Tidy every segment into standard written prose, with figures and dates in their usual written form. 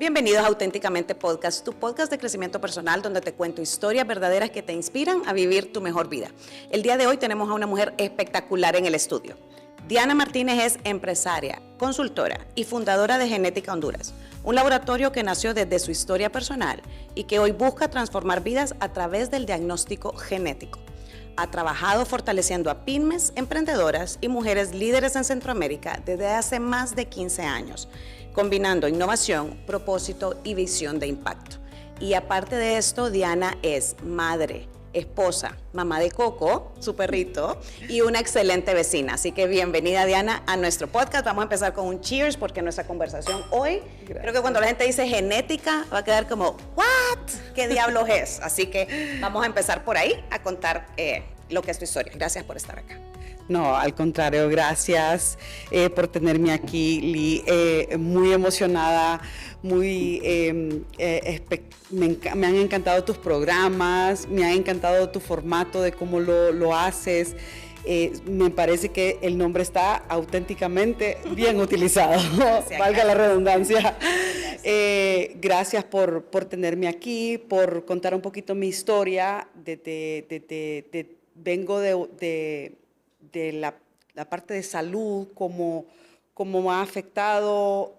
Bienvenidos a Auténticamente Podcast, tu podcast de crecimiento personal donde te cuento historias verdaderas que te inspiran a vivir tu mejor vida. El día de hoy tenemos a una mujer espectacular en el estudio. Diana Martínez es empresaria, consultora y fundadora de Genética Honduras, un laboratorio que nació desde su historia personal y que hoy busca transformar vidas a través del diagnóstico genético. Ha trabajado fortaleciendo a pymes, emprendedoras y mujeres líderes en Centroamérica desde hace más de 15 años, combinando innovación, propósito y visión de impacto. Y aparte de esto, Diana es madre, esposa, mamá de Coco, su perrito, y una excelente vecina. Así que bienvenida, Diana, a nuestro podcast. Vamos a empezar con un cheers porque nuestra conversación hoy, creo que cuando la gente dice genética, va a quedar como, ¿what? ¿Qué diablos es? Así que vamos a empezar por ahí a contar lo que es tu historia. Gracias por estar acá. No, al contrario, gracias por tenerme aquí, Lee. Muy emocionada, me han encantado tus programas, me ha encantado tu formato de cómo lo haces. Me parece que el nombre está auténticamente bien utilizado, valga la redundancia. Gracias por tenerme aquí, por contar un poquito mi historia. Vengo de la parte de salud, cómo ha afectado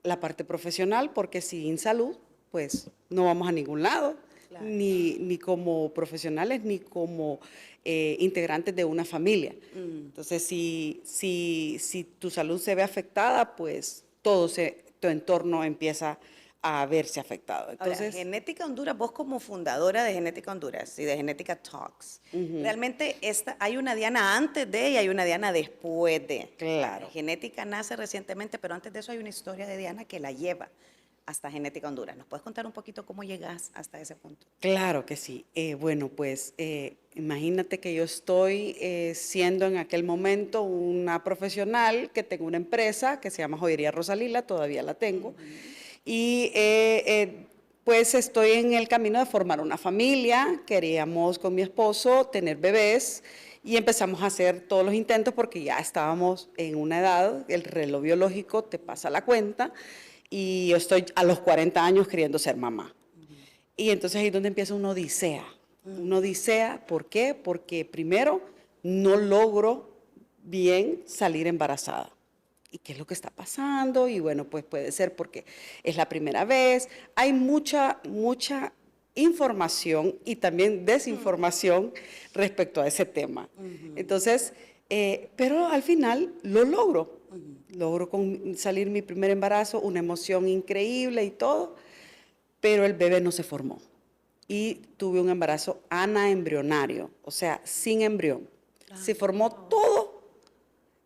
la parte profesional, porque sin salud, pues no vamos a ningún lado, claro. ni como profesionales, ni como integrantes de una familia. Entonces, si tu salud se ve afectada, pues tu entorno empieza a verse afectado. Entonces, ahora, Genética Honduras, vos como fundadora de Genética Honduras y de Genética Talks, realmente hay una Diana antes de y hay una Diana después de. Claro. Genética nace recientemente, pero antes de eso hay una historia de Diana que la lleva hasta Genética Honduras. ¿Nos puedes contar un poquito cómo llegas hasta ese punto? Claro que sí. Bueno, pues imagínate que yo estoy siendo en aquel momento una profesional que tengo una empresa que se llama Joyería Rosalila, todavía la tengo. Y pues estoy en el camino de formar una familia. Queríamos con mi esposo tener bebés y empezamos a hacer todos los intentos porque ya estábamos en una edad, el reloj biológico te pasa la cuenta y yo estoy a los 40 años queriendo ser mamá. Y entonces ahí es donde empieza una odisea. Una odisea, ¿por qué? Porque primero no logro bien salir embarazada. ¿Y qué es lo que está pasando? Y bueno, pues puede ser porque es la primera vez. Hay mucha información y también desinformación respecto a ese tema. Entonces, pero al final lo logro. Logro salir mi primer embarazo, una emoción increíble y todo, pero el bebé no se formó. Y tuve un embarazo anaembrionario, o sea, sin embrión. Se formó todo.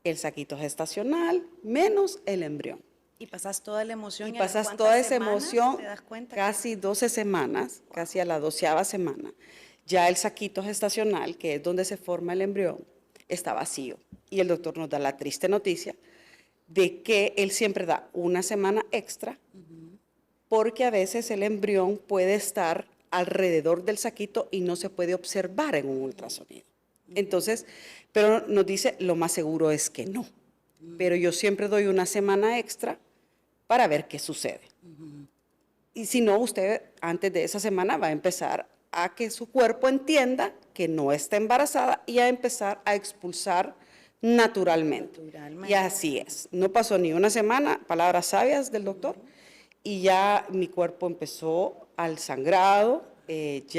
El saquito gestacional menos el embrión. Y pasas toda la emoción. Y pasas toda esa emoción, ¿te das cuenta? casi 12 semanas, casi a la 12ª semana. Ya el saquito gestacional, que es donde se forma el embrión, está vacío. Y el doctor nos da la triste noticia de que él siempre da una semana extra, porque a veces el embrión puede estar alrededor del saquito y no se puede observar en un ultrasonido. Entonces, pero nos dice, lo más seguro es que no. Pero yo siempre doy una semana extra para ver qué sucede. Y si no, usted antes de esa semana va a empezar a que su cuerpo entienda que no está embarazada y a empezar a expulsar naturalmente. Y así es. No pasó ni una semana, palabras sabias del doctor, y ya mi cuerpo empezó al sangrado,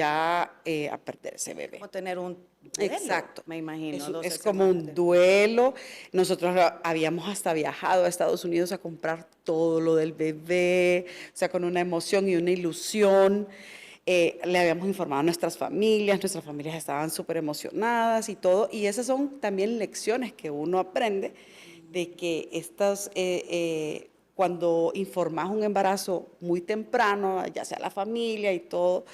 a perder ese bebé. Como tener un duelo, exacto, me imagino. Es como un duelo. Nosotros habíamos hasta viajado a Estados Unidos a comprar todo lo del bebé, o sea, con una emoción y una ilusión. Le habíamos informado a nuestras familias estaban súper emocionadas y todo. Y esas son también lecciones que uno aprende de que cuando informas un embarazo muy temprano, ya sea la familia y todo,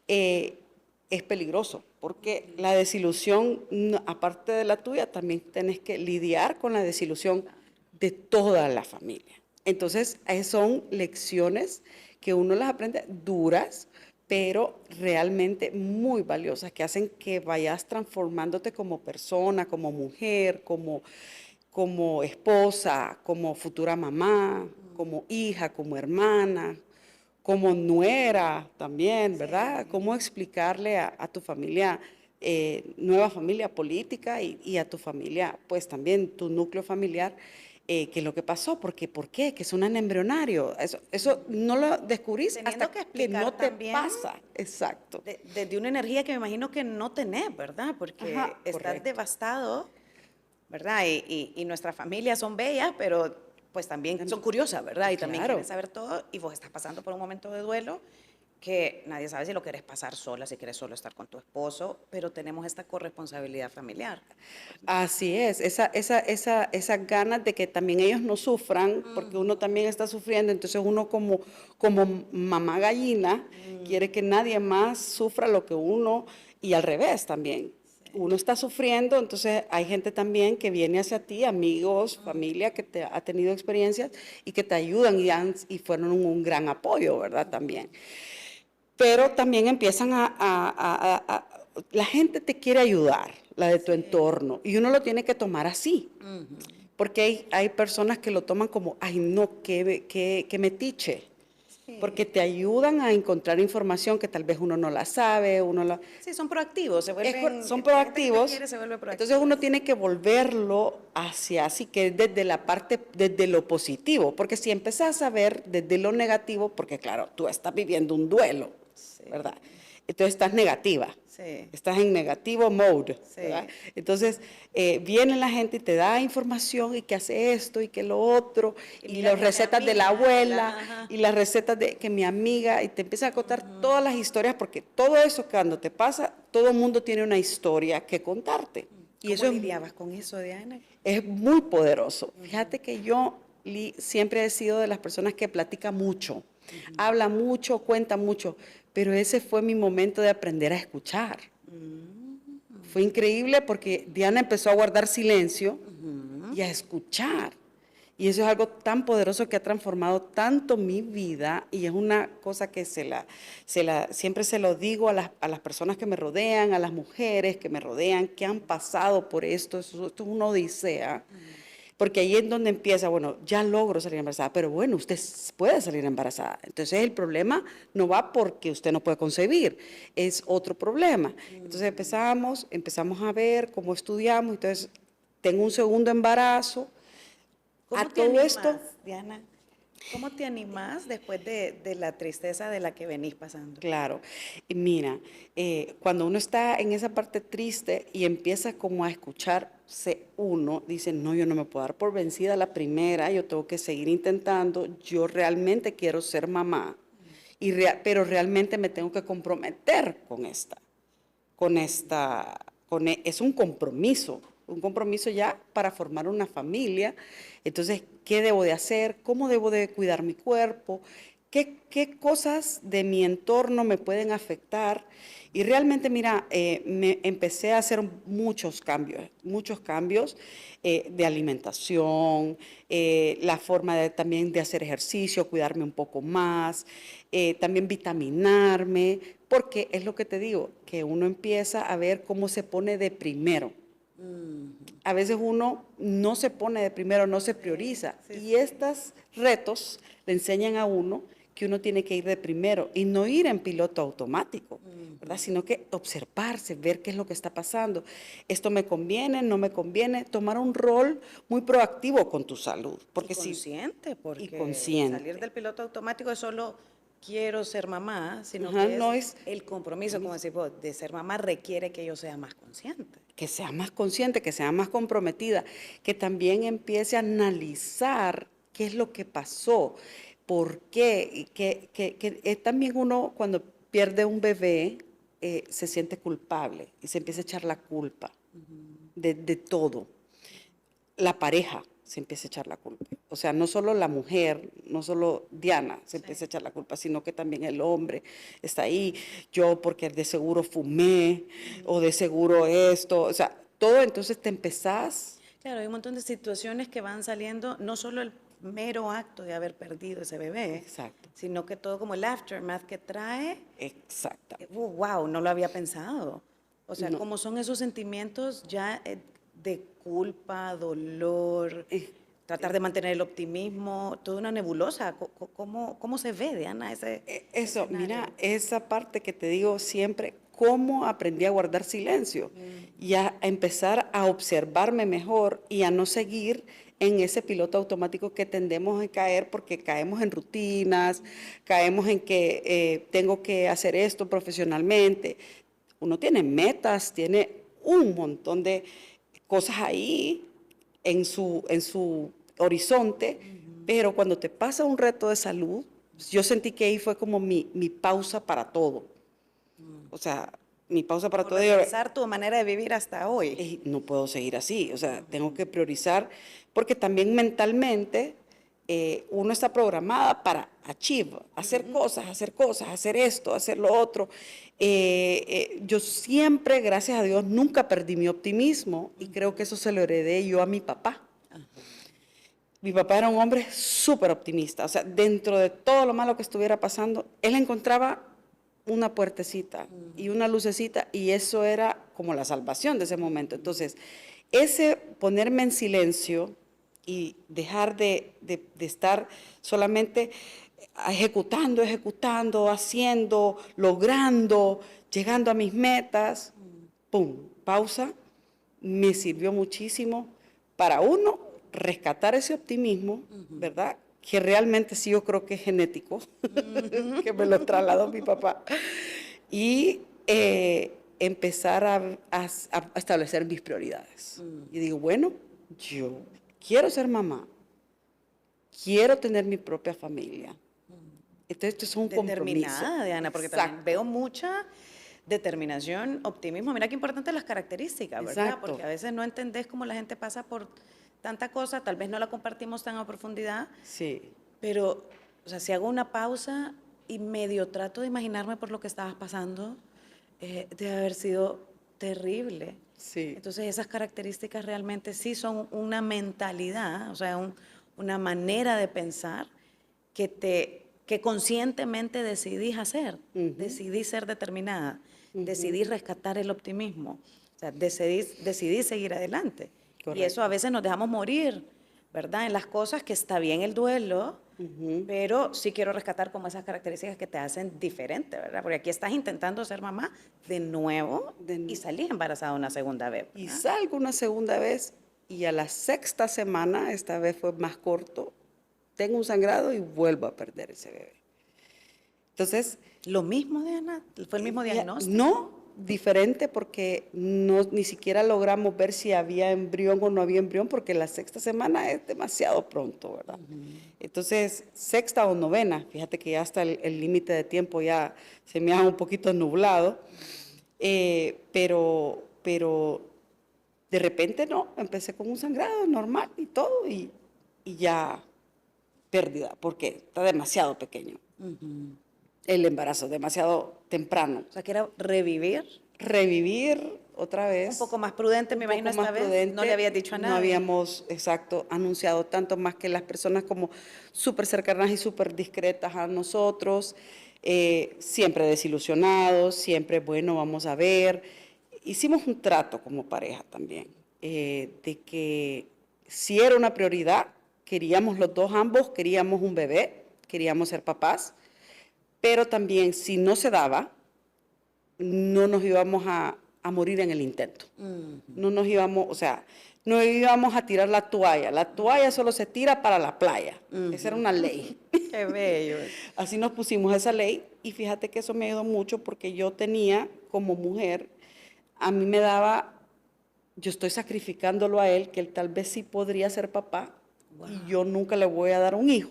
es peligroso, porque la desilusión, aparte de la tuya, también tienes que lidiar con la desilusión de toda la familia. Entonces, son lecciones que uno las aprende duras, pero realmente muy valiosas, que hacen que vayas transformándote como persona, como mujer, como esposa, como futura mamá. como hija, como hermana, como nuera también, ¿verdad? ¿Cómo explicarle a tu familia, nueva familia política y a tu familia, pues también tu núcleo familiar, qué es lo que pasó? Porque, ¿por qué? Que suenan embrionario. Eso no lo descubrís Teniendo hasta que que explicar no te también pasa. Exacto. desde una energía que me imagino que no tenés, ¿verdad? Porque Ajá, estás correcto. devastado, ¿verdad? Y nuestras familias son bellas, pero pues también son curiosas, ¿verdad? Y también quieren Claro. saber todo, y vos estás pasando por un momento de duelo que nadie sabe si lo querés pasar sola, si quieres solo estar con tu esposo, pero tenemos esta corresponsabilidad familiar. Así es, esas ganas de que también ellos no sufran, porque uno también está sufriendo, entonces uno como mamá gallina quiere que nadie más sufra lo que uno, y al revés también. Uno está sufriendo, entonces hay gente también que viene hacia ti, amigos, familia que te ha tenido experiencias y que te ayudan y fueron un gran apoyo, ¿verdad? También. Pero también empiezan la gente te quiere ayudar, la de tu entorno, y uno lo tiene que tomar así, porque hay personas que lo toman como, ay no, qué metiche, porque te ayudan a encontrar información que tal vez uno no la sabe, Sí, son proactivos, se vuelven, son la gente que te proactivos, quiere se vuelve entonces proactiva. uno tiene que volverlo hacia así, que desde la parte, desde lo positivo, porque si empezás a ver desde lo negativo, porque claro, tú estás viviendo un duelo, Sí, ¿verdad? Entonces estás negativa, sí, estás en negativo mode, ¿verdad? sí. Entonces viene la gente y te da información y que hace esto y que lo otro, Y y mira las que a mi recetas de la amiga, abuela ajá. y las recetas de que mi amiga, y te empieza a contar todas las historias, porque todo eso cuando te pasa, todo el mundo tiene una historia que contarte. Y ¿Cómo eso lidiabas con eso, Diana? es muy poderoso. Fíjate que yo siempre he sido de las personas que platica mucho, habla mucho, cuenta mucho, pero ese fue mi momento de aprender a escuchar. Fue increíble porque Diana empezó a guardar silencio y a escuchar. Y eso es algo tan poderoso que ha transformado tanto mi vida, y es una cosa que siempre se lo digo a las personas que me rodean, a las mujeres que me rodean, que han pasado por esto. Esto es una odisea, porque ahí es donde empieza, bueno, ya logro salir embarazada, pero bueno, usted puede salir embarazada. Entonces el problema no va porque usted no puede concebir, es otro problema. Entonces empezamos a ver cómo estudiamos, entonces tengo un segundo embarazo. A ¿Cómo te todo esto, animás, Diana? ¿Cómo te animás después de la tristeza de la que venís pasando? claro, y mira, cuando uno está en esa parte triste y empieza como a escucharse uno, dice, no, yo no me puedo dar por vencida la primera, yo tengo que seguir intentando, yo realmente quiero ser mamá, pero realmente me tengo que comprometer es un compromiso ya para formar una familia. Entonces, ¿qué debo de hacer? ¿Cómo debo de cuidar mi cuerpo? ¿Qué cosas de mi entorno me pueden afectar? Y realmente, mira, me empecé a hacer muchos cambios de alimentación, la forma también de hacer ejercicio, cuidarme un poco más, también vitaminarme, porque es lo que te digo, que uno empieza a ver cómo se pone de primero. A veces uno no se pone de primero, no se prioriza. Sí, Y sí. estos retos le enseñan a uno que uno tiene que ir de primero y no ir en piloto automático, ¿verdad? Sino que observarse, ver qué es lo que está pasando. Esto me conviene, no me conviene, tomar un rol muy proactivo con tu salud, Y porque si consciente, y porque salir consciente. del piloto automático es solo quiero ser mamá, sino Ajá, que no es es el compromiso, como decís vos, de ser mamá requiere que yo sea más consciente. que sea más consciente, que sea más comprometida, que también empiece a analizar qué es lo que pasó, por qué, y que también uno cuando pierde un bebé se siente culpable y se empieza a echar la culpa de todo. La pareja se empieza a echar la culpa. O sea, no solo la mujer, no solo Diana se empieza a echar la culpa, sino que también el hombre está ahí. Yo porque de seguro fumé o de seguro esto, o sea, todo, entonces te empezás. Claro, hay un montón de situaciones que van saliendo, no solo el mero acto de haber perdido ese bebé, Exacto, sino que todo como el aftermath que trae, exactamente. wow, no lo había pensado. O sea, No, cómo son esos sentimientos ya de culpa, dolor, tratar de mantener el optimismo, toda una nebulosa. ¿Cómo se ve, Diana, ese Eso, escenario? mira, esa parte que te digo siempre, cómo aprendí a guardar silencio y a empezar a observarme mejor y a no seguir en ese piloto automático que tendemos a caer porque caemos en rutinas, caemos en que tengo que hacer esto profesionalmente. Uno tiene metas, tiene un montón de cosas ahí en su horizonte, pero cuando te pasa un reto de salud, yo sentí que ahí fue como mi pausa para todo. O sea, mi pausa para Como todo. revisar tu manera de vivir hasta hoy. No puedo seguir así, o sea, tengo que priorizar, porque también mentalmente uno está programada para achieve, hacer cosas, hacer esto, hacer lo otro. Yo siempre, gracias a Dios, nunca perdí mi optimismo y creo que eso se lo heredé yo a mi papá. Mi papá era un hombre súper optimista, o sea, dentro de todo lo malo que estuviera pasando, él encontraba una puertecita y una lucecita y eso era como la salvación de ese momento. Entonces, ese ponerme en silencio y dejar de estar solamente ejecutando, haciendo, logrando, llegando a mis metas, pum, pausa, me sirvió muchísimo para uno rescatar ese optimismo, ¿verdad? Que realmente sí yo creo que es genético, que me lo trasladó mi papá, y empezar a establecer mis prioridades. Y digo, bueno, yo quiero ser mamá, quiero tener mi propia familia. Entonces, esto es un compromiso. Determinada, Diana, porque también veo mucha determinación, optimismo. Mira qué importantes las características, ¿verdad? Exacto. Porque a veces no entendés cómo la gente pasa por tanta cosa, tal vez no la compartimos tan a profundidad, Sí. pero, o sea, si hago una pausa y medio trato de imaginarme por lo que estabas pasando, debe haber sido terrible. Sí. Entonces, esas características realmente sí son una mentalidad, o sea, una manera de pensar que conscientemente decidís hacer, decidís ser determinada, decidís rescatar el optimismo, o sea, decidís seguir adelante. Correcto. Y eso a veces nos dejamos morir, ¿verdad? En las cosas que está bien el duelo, pero sí quiero rescatar como esas características que te hacen diferente, ¿verdad? Porque aquí estás intentando ser mamá de nuevo y salís embarazada una segunda vez, ¿verdad? Y salgo una segunda vez y a la sexta semana, esta vez fue más corto, tengo un sangrado y vuelvo a perder ese bebé. Entonces, ¿Lo mismo, Diana? ¿Fue el mismo diagnóstico? no, diferente porque no, ni siquiera logramos ver si había embrión o no había embrión porque la sexta semana es demasiado pronto, ¿verdad? Entonces, sexta o novena, fíjate que ya hasta el límite de tiempo ya se me ha un poquito nublado, pero de repente no, empecé con un sangrado normal y todo y ya pérdida porque está demasiado pequeño. El embarazo, demasiado temprano. O sea, que era revivir. Revivir otra vez. Un poco más prudente, me imagino, esta vez. No le habías dicho a nadie. No habíamos, exacto, anunciado tanto más que las personas como súper cercanas y súper discretas a nosotros, siempre desilusionados, siempre, bueno, vamos a ver. Hicimos un trato como pareja también, de que si era una prioridad, queríamos los dos, ambos, queríamos un bebé, queríamos ser papás, pero también si no se daba, no nos íbamos a morir en el intento. No nos íbamos, o sea, no íbamos a tirar la toalla solo se tira para la playa. Esa era una ley. Qué bello. Así nos pusimos esa ley y fíjate que eso me ayudó mucho porque yo tenía como mujer, a mí me daba, yo estoy sacrificándolo a él, que él tal vez sí podría ser papá, y yo nunca le voy a dar un hijo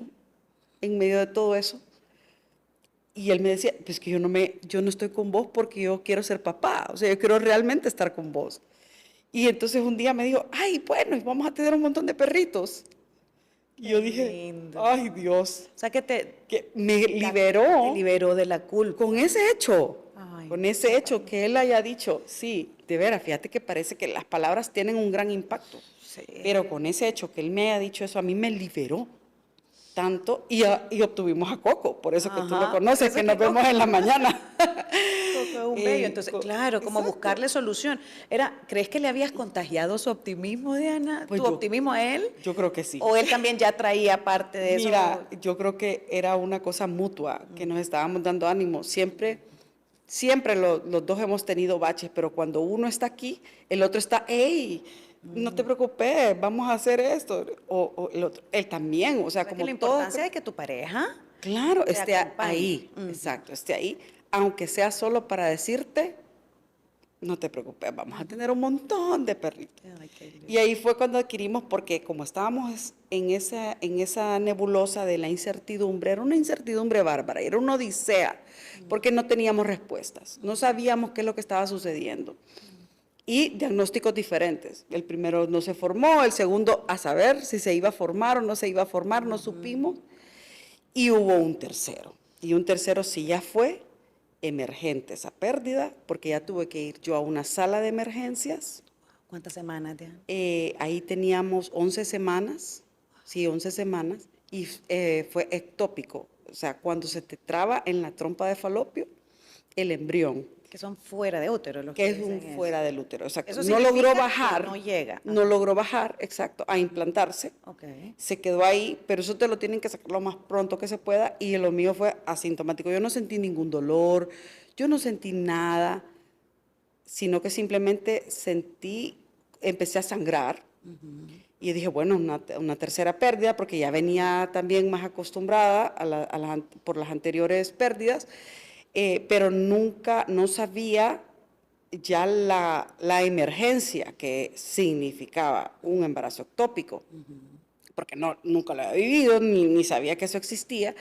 en medio de todo eso. Y él me decía, pues que yo no estoy con vos porque yo quiero ser papá, o sea, yo quiero realmente estar con vos. Y entonces un día me dijo, ay, bueno, vamos a tener un montón de perritos. Y yo dije, lindo. ay, Dios. O sea, Que me liberó. Te liberó de la culpa. Con ese hecho. Ay, con ese hecho que él haya dicho, sí, de veras, fíjate que parece que las palabras tienen un gran impacto. Sí. Pero con ese hecho que él me haya dicho eso, a mí me liberó. tanto, y obtuvimos a Coco, por eso que tú lo Ajá, conoces, por eso que nos que Coco- vemos en la mañana. Coco es un bello. Entonces, claro, como Exacto. buscarle solución. ¿Crees que le habías contagiado su optimismo, Diana? Pues ¿Tu optimismo a él? yo creo que sí. ¿O él también ya traía parte de eso? Mira, yo creo que era una cosa mutua, que nos estábamos dando ánimo. Siempre los dos hemos tenido baches, pero cuando uno está aquí, el otro está, hey, no te preocupes, vamos a hacer esto. O el otro, él también, o sea, O sea, que como la todo. importancia de que tu pareja Claro, te esté acompañe. ahí, exacto, esté ahí, aunque sea solo para decirte, no te preocupes, vamos a tener un montón de perritos. Ay, qué lindo. Y ahí fue cuando adquirimos, porque como estábamos en esa nebulosa de la incertidumbre, era una incertidumbre bárbara, era una odisea, porque no teníamos respuestas, no sabíamos qué es lo que estaba sucediendo. Y diagnósticos diferentes. El primero no se formó, el segundo a saber si se iba a formar o no se iba a formar, no supimos. Y hubo un tercero. Y un tercero sí ya fue emergente esa pérdida, porque ya tuve que ir yo a una sala de emergencias. ¿Cuántas semanas, Diana? Ahí teníamos 11 semanas, sí, 11 semanas, y fue ectópico. O sea, cuando se te traba en la trompa de falopio, el embrión, Que son fuera de útero los que es dicen un eso. fuera del útero. Exacto. Eso No significa logró que bajar. no llega. No logró bajar, exacto, a implantarse. Ok. Se quedó ahí, pero eso te lo tienen que sacar lo más pronto que se pueda, y lo mío fue asintomático. Yo no sentí ningún dolor, yo no sentí nada, sino que simplemente empecé a sangrar, y dije, bueno, una tercera pérdida, porque ya venía también más acostumbrada por las anteriores pérdidas, pero nunca, no sabía ya la emergencia que significaba un embarazo ectópico, porque nunca lo había vivido, ni sabía que eso existía,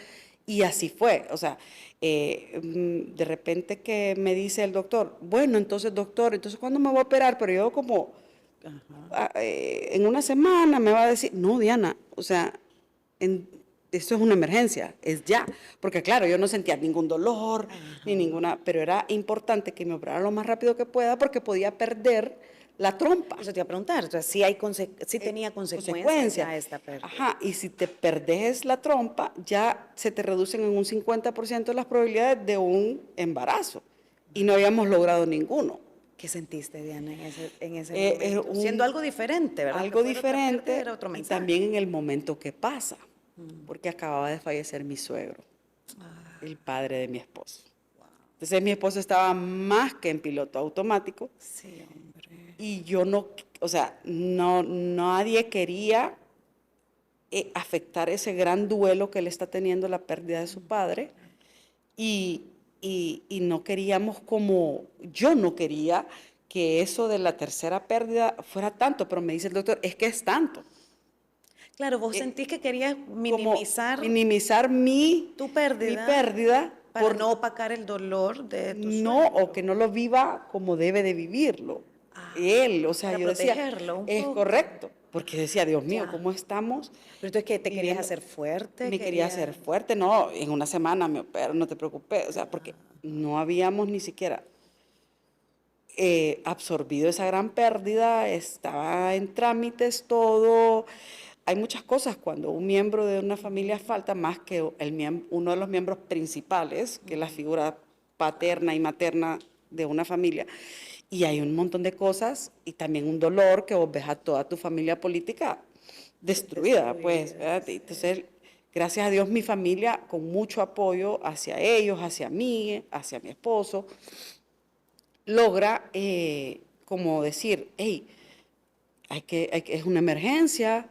y así fue. O sea, de repente que me dice el doctor, bueno, entonces doctor, entonces ¿cuándo me voy a operar? Pero yo como, en una semana me va a decir, no, Diana, o sea, esto es una emergencia, es ya. Porque claro, yo no sentía ningún dolor, ni ninguna, pero era importante que me operara lo más rápido que pueda, porque podía perder la trompa. Eso te iba a preguntar. Entonces, sí tenía consecuencias ya esta pérdida. Ajá, y si te perdes la trompa, ya se te reducen en un 50% las probabilidades de un embarazo. Y no habíamos logrado ninguno. ¿Qué sentiste, Diana, en ese momento? Es Siendo algo diferente, ¿verdad? Algo Que fuera otra diferente, pérdida, era otro y mensaje. también en el momento que pasa, porque acababa de fallecer mi suegro, el padre de mi esposo. Entonces mi esposo estaba más que en piloto automático, Sí, hombre. y yo no, o sea, nadie quería afectar ese gran duelo que él está teniendo, la pérdida de su padre, y no queríamos yo no quería que eso de la tercera pérdida fuera tanto, pero me dice el doctor, es que es tanto. Claro, vos sentís que querías minimizar Minimizar tu pérdida, mi pérdida para no opacar el dolor de tu no, suegro. o que no lo viva como debe de vivirlo. Él, o sea, para yo decía, protegerlo un es poco. correcto, porque decía, Dios mío, Ya. ¿cómo estamos? Pero entonces, ¿qué? ¿Te querías viviendo? hacer fuerte? Me quería hacer fuerte, no, en una semana me opero, no te preocupes, o sea, porque no habíamos ni siquiera absorbido esa gran pérdida, estaba en trámites todo. Hay muchas cosas cuando un miembro de una familia falta, más que uno de los miembros principales, que es la figura paterna y materna de una familia. Y hay un montón de cosas y también un dolor que vos ves a toda tu familia política destruida, pues, ¿verdad? Entonces, gracias a Dios, mi familia, con mucho apoyo hacia ellos, hacia mí, hacia mi esposo, logra como decir, hey, es una emergencia,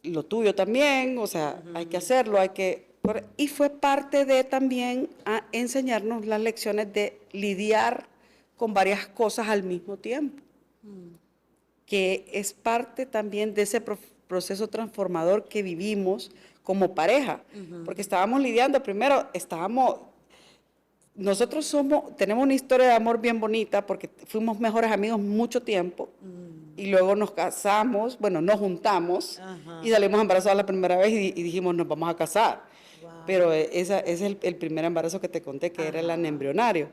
lo tuyo también, o sea, hay que hacerlo, y fue parte de también a enseñarnos las lecciones de lidiar con varias cosas al mismo tiempo, que es parte también de ese proceso transformador que vivimos como pareja, porque estábamos lidiando, primero nosotros tenemos una historia de amor bien bonita, porque fuimos mejores amigos mucho tiempo, y luego nos casamos, bueno, nos juntamos, y salimos embarazados la primera vez y dijimos, nos vamos a casar. Wow. Pero ese es el primer embarazo que te conté, que era el anembrionario.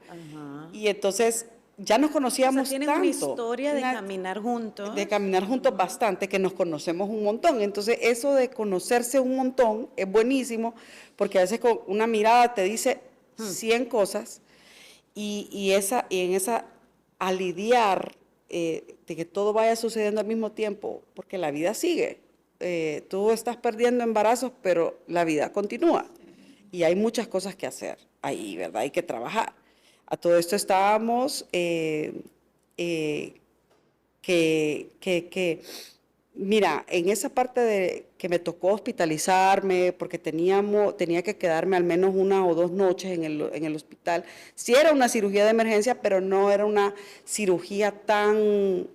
Y entonces ya nos O conocíamos sea, tienen tanto. una historia de Una- caminar juntos. de caminar juntos bastante, que nos conocemos un montón. Entonces, eso de conocerse un montón es buenísimo, porque a veces con una mirada te dice 100 cosas, y en esa, a lidiar de que todo vaya sucediendo al mismo tiempo, porque la vida sigue. Tú estás perdiendo embarazos, pero la vida continúa. Y hay muchas cosas que hacer ahí, ¿verdad? Hay que trabajar. A todo esto estábamos mira, en esa parte de que me tocó hospitalizarme, porque tenía que quedarme al menos 1 o 2 noches en el hospital. Sí era una cirugía de emergencia, pero no era una cirugía tan,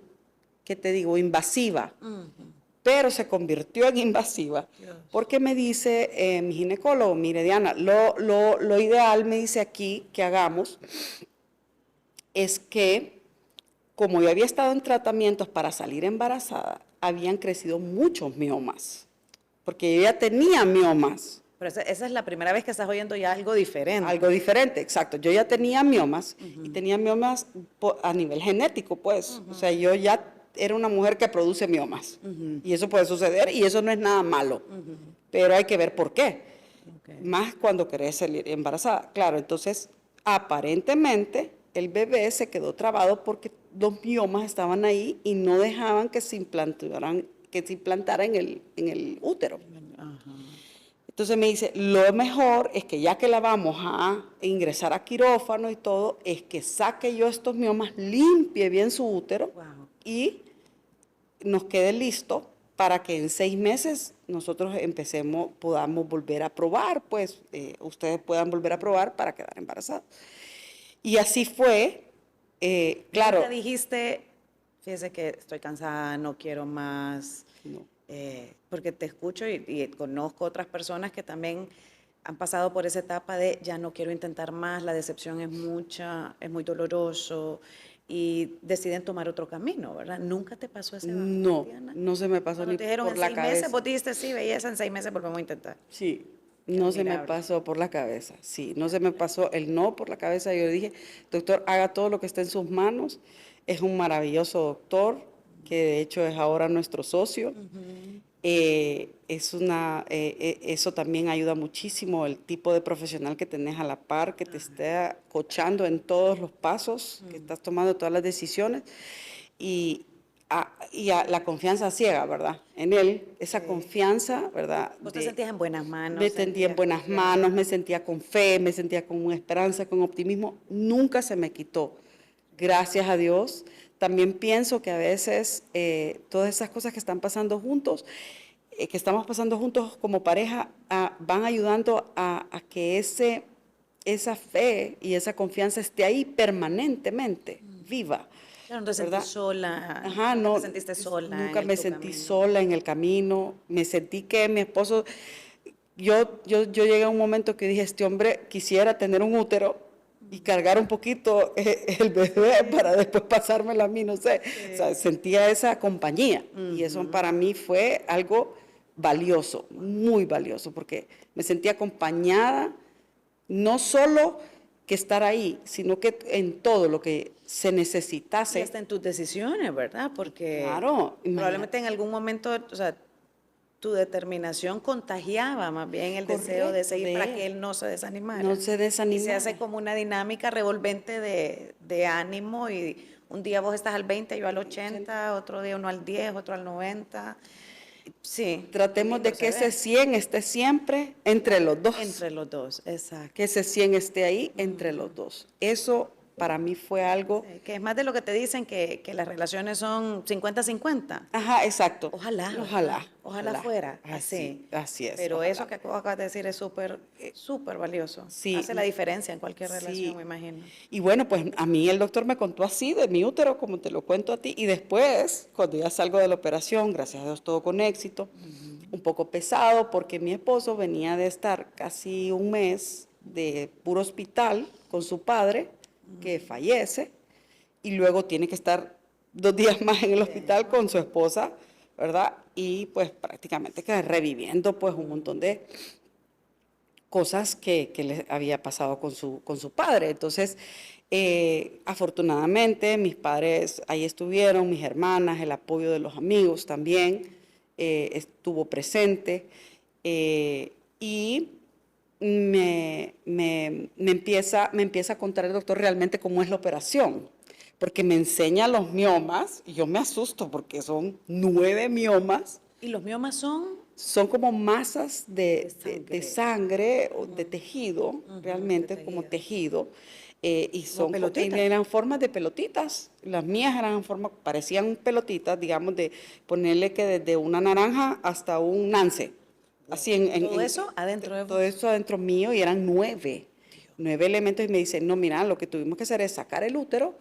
¿qué te digo?, invasiva. Pero se convirtió en invasiva, Dios. porque me dice mi ginecólogo, mire Diana, lo ideal, me dice aquí, que hagamos, es que como yo había estado en tratamientos para salir embarazada, habían crecido muchos miomas, porque yo ya tenía miomas. Pero esa es la primera vez que estás oyendo ya algo diferente. Algo diferente, exacto. Yo ya tenía miomas, y tenía miomas a nivel genético, pues. O sea, yo ya era una mujer que produce miomas. Y eso puede suceder, y eso no es nada malo. Pero hay que ver por qué. Okay. Más cuando querés salir embarazada. Claro, entonces, aparentemente, el bebé se quedó trabado porque los miomas estaban ahí y no dejaban que se implantara en el útero. Ajá. Entonces me dice, lo mejor es que ya que la vamos a ingresar a quirófano y todo, es que saque yo estos miomas, limpie bien su útero, Wow. y nos quede listo para que en 6 meses nosotros podamos volver a probar, pues ustedes puedan volver a probar para quedar embarazados. Y así fue, claro. Nunca dijiste, fíjese que estoy cansada, no quiero más. No. Porque te escucho y conozco otras personas que también han pasado por esa etapa de ya no quiero intentar más, la decepción es mucha, es muy doloroso, y deciden tomar otro camino, ¿verdad? ¿Nunca te pasó ese bajón, No, Diana? no se me pasó Cuando ni te dijeron por en la 6 cabeza. meses, vos dijiste sí, belleza, en 6 meses volvemos a intentar. Sí, no se me admirable. pasó por la cabeza, sí, no se me pasó el no por la cabeza. Yo dije, doctor, haga todo lo que esté en sus manos. Es un maravilloso doctor, que de hecho es ahora nuestro socio. Eso también ayuda muchísimo, el tipo de profesional que tenés a la par, que te esté coachando en todos los pasos, que estás tomando todas las decisiones, y la confianza ciega, ¿verdad? En él, esa confianza, ¿verdad? Vos te sentías en buenas manos. Me sentía en buenas manos, me sentía con fe, me sentía con esperanza, con optimismo. Nunca se me quitó, gracias a Dios. También pienso que a veces todas esas cosas que están pasando juntos, que estamos pasando juntos como pareja, van ayudando a que esa fe y esa confianza esté ahí permanentemente, viva. Claro, no te ¿verdad? sentís sola. Ajá, nunca no, te sentiste sola. nunca en me tu sentí camino. sola en el camino. Me sentí que mi esposo, yo llegué a un momento que dije, este hombre quisiera tener un útero y cargar un poquito el bebé para después pasármelo a mí, no sé. O sea, sentía esa compañía, y eso para mí fue algo valioso, muy valioso, porque me sentía acompañada, no solo que estar ahí, sino que en todo lo que se Y necesitase. hasta en tus decisiones, ¿verdad? Porque Claro, probablemente en algún momento, o sea, tu determinación contagiaba más bien el deseo de Correcto, seguir para que él no se desanimara. no se desanimara. Y se hace como una dinámica revolvente de ánimo, y un día vos estás al 20, yo al 80, otro día uno al 10, otro al 90. Sí. Tratemos de que se ve. ese 100 esté siempre entre los dos. Entre los dos, exacto. Que ese 100 esté ahí entre los dos. Eso para mí fue algo. Que es más de lo que te dicen que las relaciones son 50-50. Ajá, exacto. Ojalá. Ojalá. Ojalá fuera así. así. Así es. Pero ojalá. eso que acabas de decir es súper, súper valioso. Sí. Hace la diferencia en cualquier Sí. relación, me imagino. Y bueno, pues a mí el doctor me contó así de mi útero, como te lo cuento a ti, y después, cuando ya salgo de la operación, gracias a Dios todo con éxito, un poco pesado, porque mi esposo venía de estar casi un mes de puro hospital con su padre, que fallece, y luego tiene que estar 2 días más en el hospital con su esposa, ¿verdad? Y pues prácticamente que reviviendo pues un montón de cosas que le había pasado con su padre. Entonces, afortunadamente, mis padres ahí estuvieron, mis hermanas, el apoyo de los amigos también estuvo presente. Y me empieza a contar el doctor realmente cómo es la operación, porque me enseña los miomas y yo me asusto porque son 9 miomas. ¿Y los miomas son? Son como masas de sangre o de tejido, realmente de como tejido. tejido, y son eran formas de pelotitas. Las mías eran formas, parecían pelotitas, digamos, de ponerle que desde una naranja hasta un nance. Así ¿Todo eso adentro de vos? Todo eso adentro mío y eran 9 elementos y me dicen, no, mira, lo que tuvimos que hacer es sacar el útero,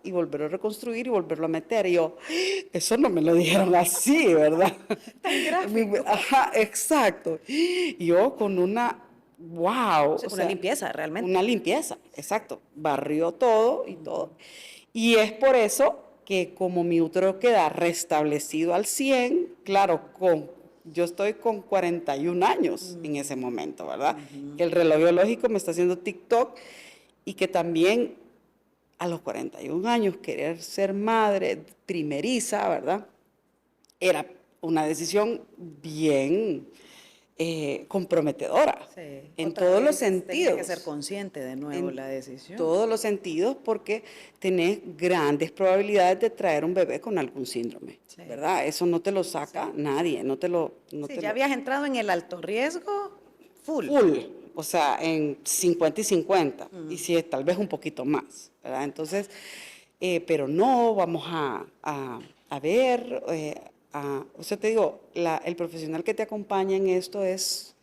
y volverlo a reconstruir y volverlo a meter. Y yo, eso no me lo dijeron así, ¿verdad? Tan gráfico. Ajá, exacto. Y yo con una, wow. O sea, una limpieza, realmente. Una limpieza, exacto. Barrió todo y todo. Y es por eso que como mi útero queda restablecido al 100, claro, yo estoy con 41 años en ese momento, ¿verdad? Que el reloj biológico me está haciendo TikTok y que también a los 41 años querer ser madre primeriza, ¿verdad? Era una decisión bien comprometedora, Sí. en Otra todos los vez sentidos. tenía que ser consciente de nuevo la decisión. En todos los sentidos, porque tenés grandes probabilidades de traer un bebé con algún síndrome, Sí. ¿verdad? Eso no te lo saca nadie, no te lo... Ya habías entrado en el alto riesgo full. Full, o sea, en 50 y 50, y si es tal vez un poquito más, ¿verdad? Entonces, pero no, vamos a ver, o sea, te digo, el profesional que te acompaña en esto es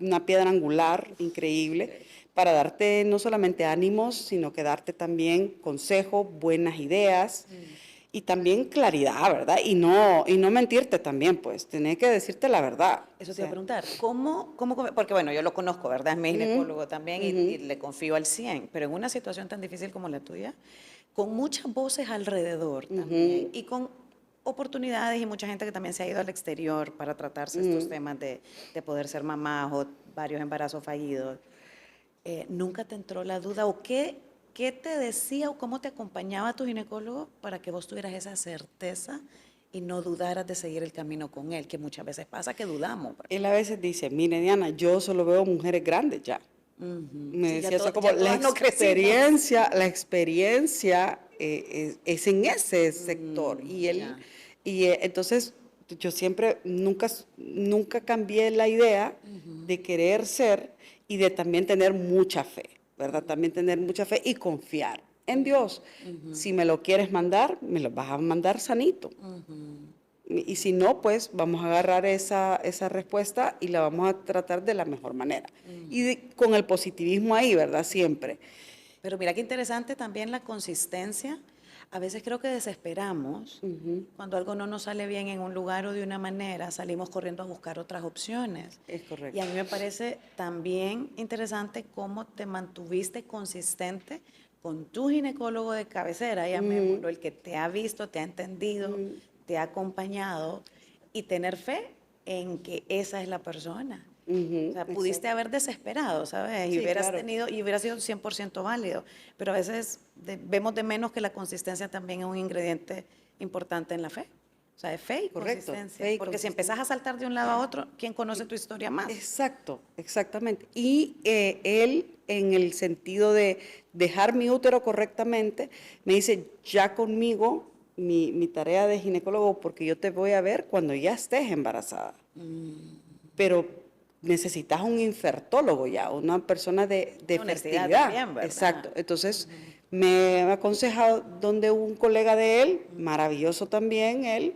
una piedra angular increíble para darte no solamente ánimos, sino que darte también consejos, buenas ideas y también claridad, ¿verdad? Y no mentirte también, pues, tener que decirte la verdad. Eso te iba a preguntar, ¿cómo, porque bueno, yo lo conozco, ¿verdad? Es mi ginecólogo también y le confío al 100, pero en una situación tan difícil como la tuya, con muchas voces alrededor también y con oportunidades y mucha gente que también se ha ido al exterior para tratarse estos temas de poder ser mamá o varios embarazos fallidos, ¿nunca te entró la duda o qué te decía o cómo te acompañaba tu ginecólogo para que vos tuvieras esa certeza y no dudaras de seguir el camino con él, que muchas veces pasa que dudamos? Él a veces dice, mire Diana, yo solo veo mujeres grandes ya. Me decía eso como, la experiencia es en ese sector. Entonces, yo siempre, nunca cambié la idea de querer ser y de también tener mucha fe, ¿verdad? También tener mucha fe y confiar en Dios. Si me lo quieres mandar, me lo vas a mandar sanito. Y si no, pues vamos a agarrar esa respuesta y la vamos a tratar de la mejor manera. Y con el positivismo ahí, ¿verdad? Siempre. Pero mira qué interesante también la consistencia. A veces creo que desesperamos cuando algo no nos sale bien en un lugar o de una manera, salimos corriendo a buscar otras opciones. Es correcto. Y a mí me parece también interesante cómo te mantuviste consistente con tu ginecólogo de cabecera, llamémoslo, el que te ha visto, te ha entendido, te ha acompañado y tener fe en que esa es la persona. O sea, pudiste haber desesperado, ¿sabes? Y Sí, hubieras claro. y hubiera sido 100% válido. Pero a veces vemos de menos que la consistencia también es un ingrediente importante en la fe. O sea, es fe y Correcto, consistencia. fe y Porque si consistencia. empezás a saltar de un lado a otro, ¿quién conoce tu historia más? Exacto, exactamente. Y él, en el sentido de dejar mi útero correctamente, me dice, ya conmigo, mi tarea de ginecólogo, porque yo te voy a ver cuando ya estés embarazada. Pero necesitas un infertólogo ya, una persona de Honestidad fertilidad. también, ¿verdad? Exacto. Entonces, me ha aconsejado donde un colega de él, maravilloso también él,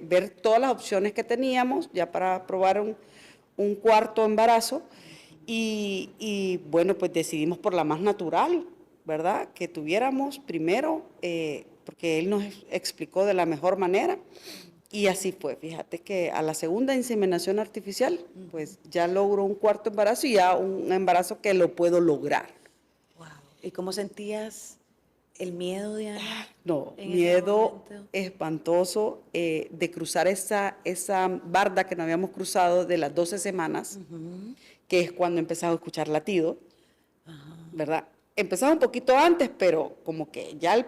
ver todas las opciones que teníamos ya para probar un cuarto embarazo. Y bueno, pues decidimos por la más natural, ¿verdad? Que tuviéramos primero, porque él nos explicó de la mejor manera. Y así fue, fíjate que a la segunda inseminación artificial, pues ya logro un cuarto embarazo y ya un embarazo que lo puedo lograr. Wow. ¿Y cómo sentías El miedo, Diana. No, en ese miedo momento. espantoso de cruzar esa barda que no habíamos cruzado de las 12 semanas, que es cuando empezaba a escuchar latido, ¿verdad? Empezaba un poquito antes, pero como que ya al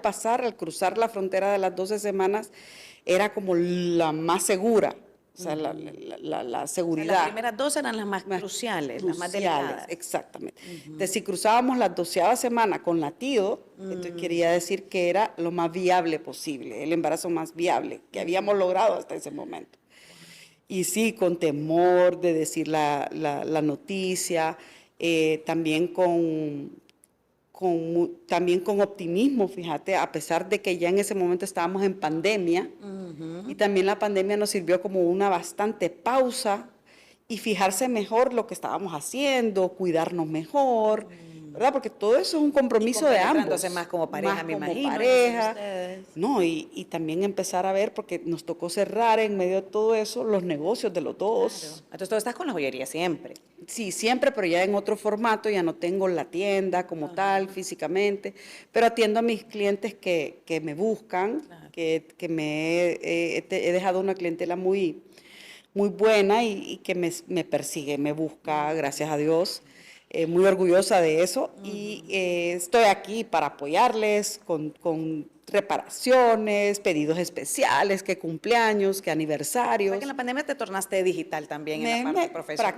cruzar la frontera de las 12 semanas, era como la más segura, o sea, la O sea, seguridad. las primeras dos eran las más cruciales, las más delicadas. Exactamente. Entonces, si cruzábamos la 12ª semana con latido, entonces quería decir que era lo más viable posible, el embarazo más viable que habíamos logrado hasta ese momento. Y sí, con temor de decir la noticia, también también con optimismo, fíjate, a pesar de que ya en ese momento estábamos en pandemia, y también la pandemia nos sirvió como una bastante pausa y fijarse mejor lo que estábamos haciendo, cuidarnos mejor, ¿verdad? Porque todo eso es un compromiso de ambos. Compenetrándose más como pareja, me imagino, entre pareja. ustedes. No, y también empezar a ver, porque nos tocó cerrar en medio de todo eso los negocios de los dos. Claro. Entonces tú estás con la joyería siempre. Sí, siempre, pero ya en otro formato, ya no tengo la tienda como tal físicamente, pero atiendo a mis clientes que me buscan, que he dejado una clientela muy, muy buena y que me persigue, me busca, gracias a Dios. Muy orgullosa de eso y estoy aquí para apoyarles con reparaciones, pedidos especiales, que cumpleaños, que O aniversarios. sea que en la pandemia te tornaste digital también en la parte profesional.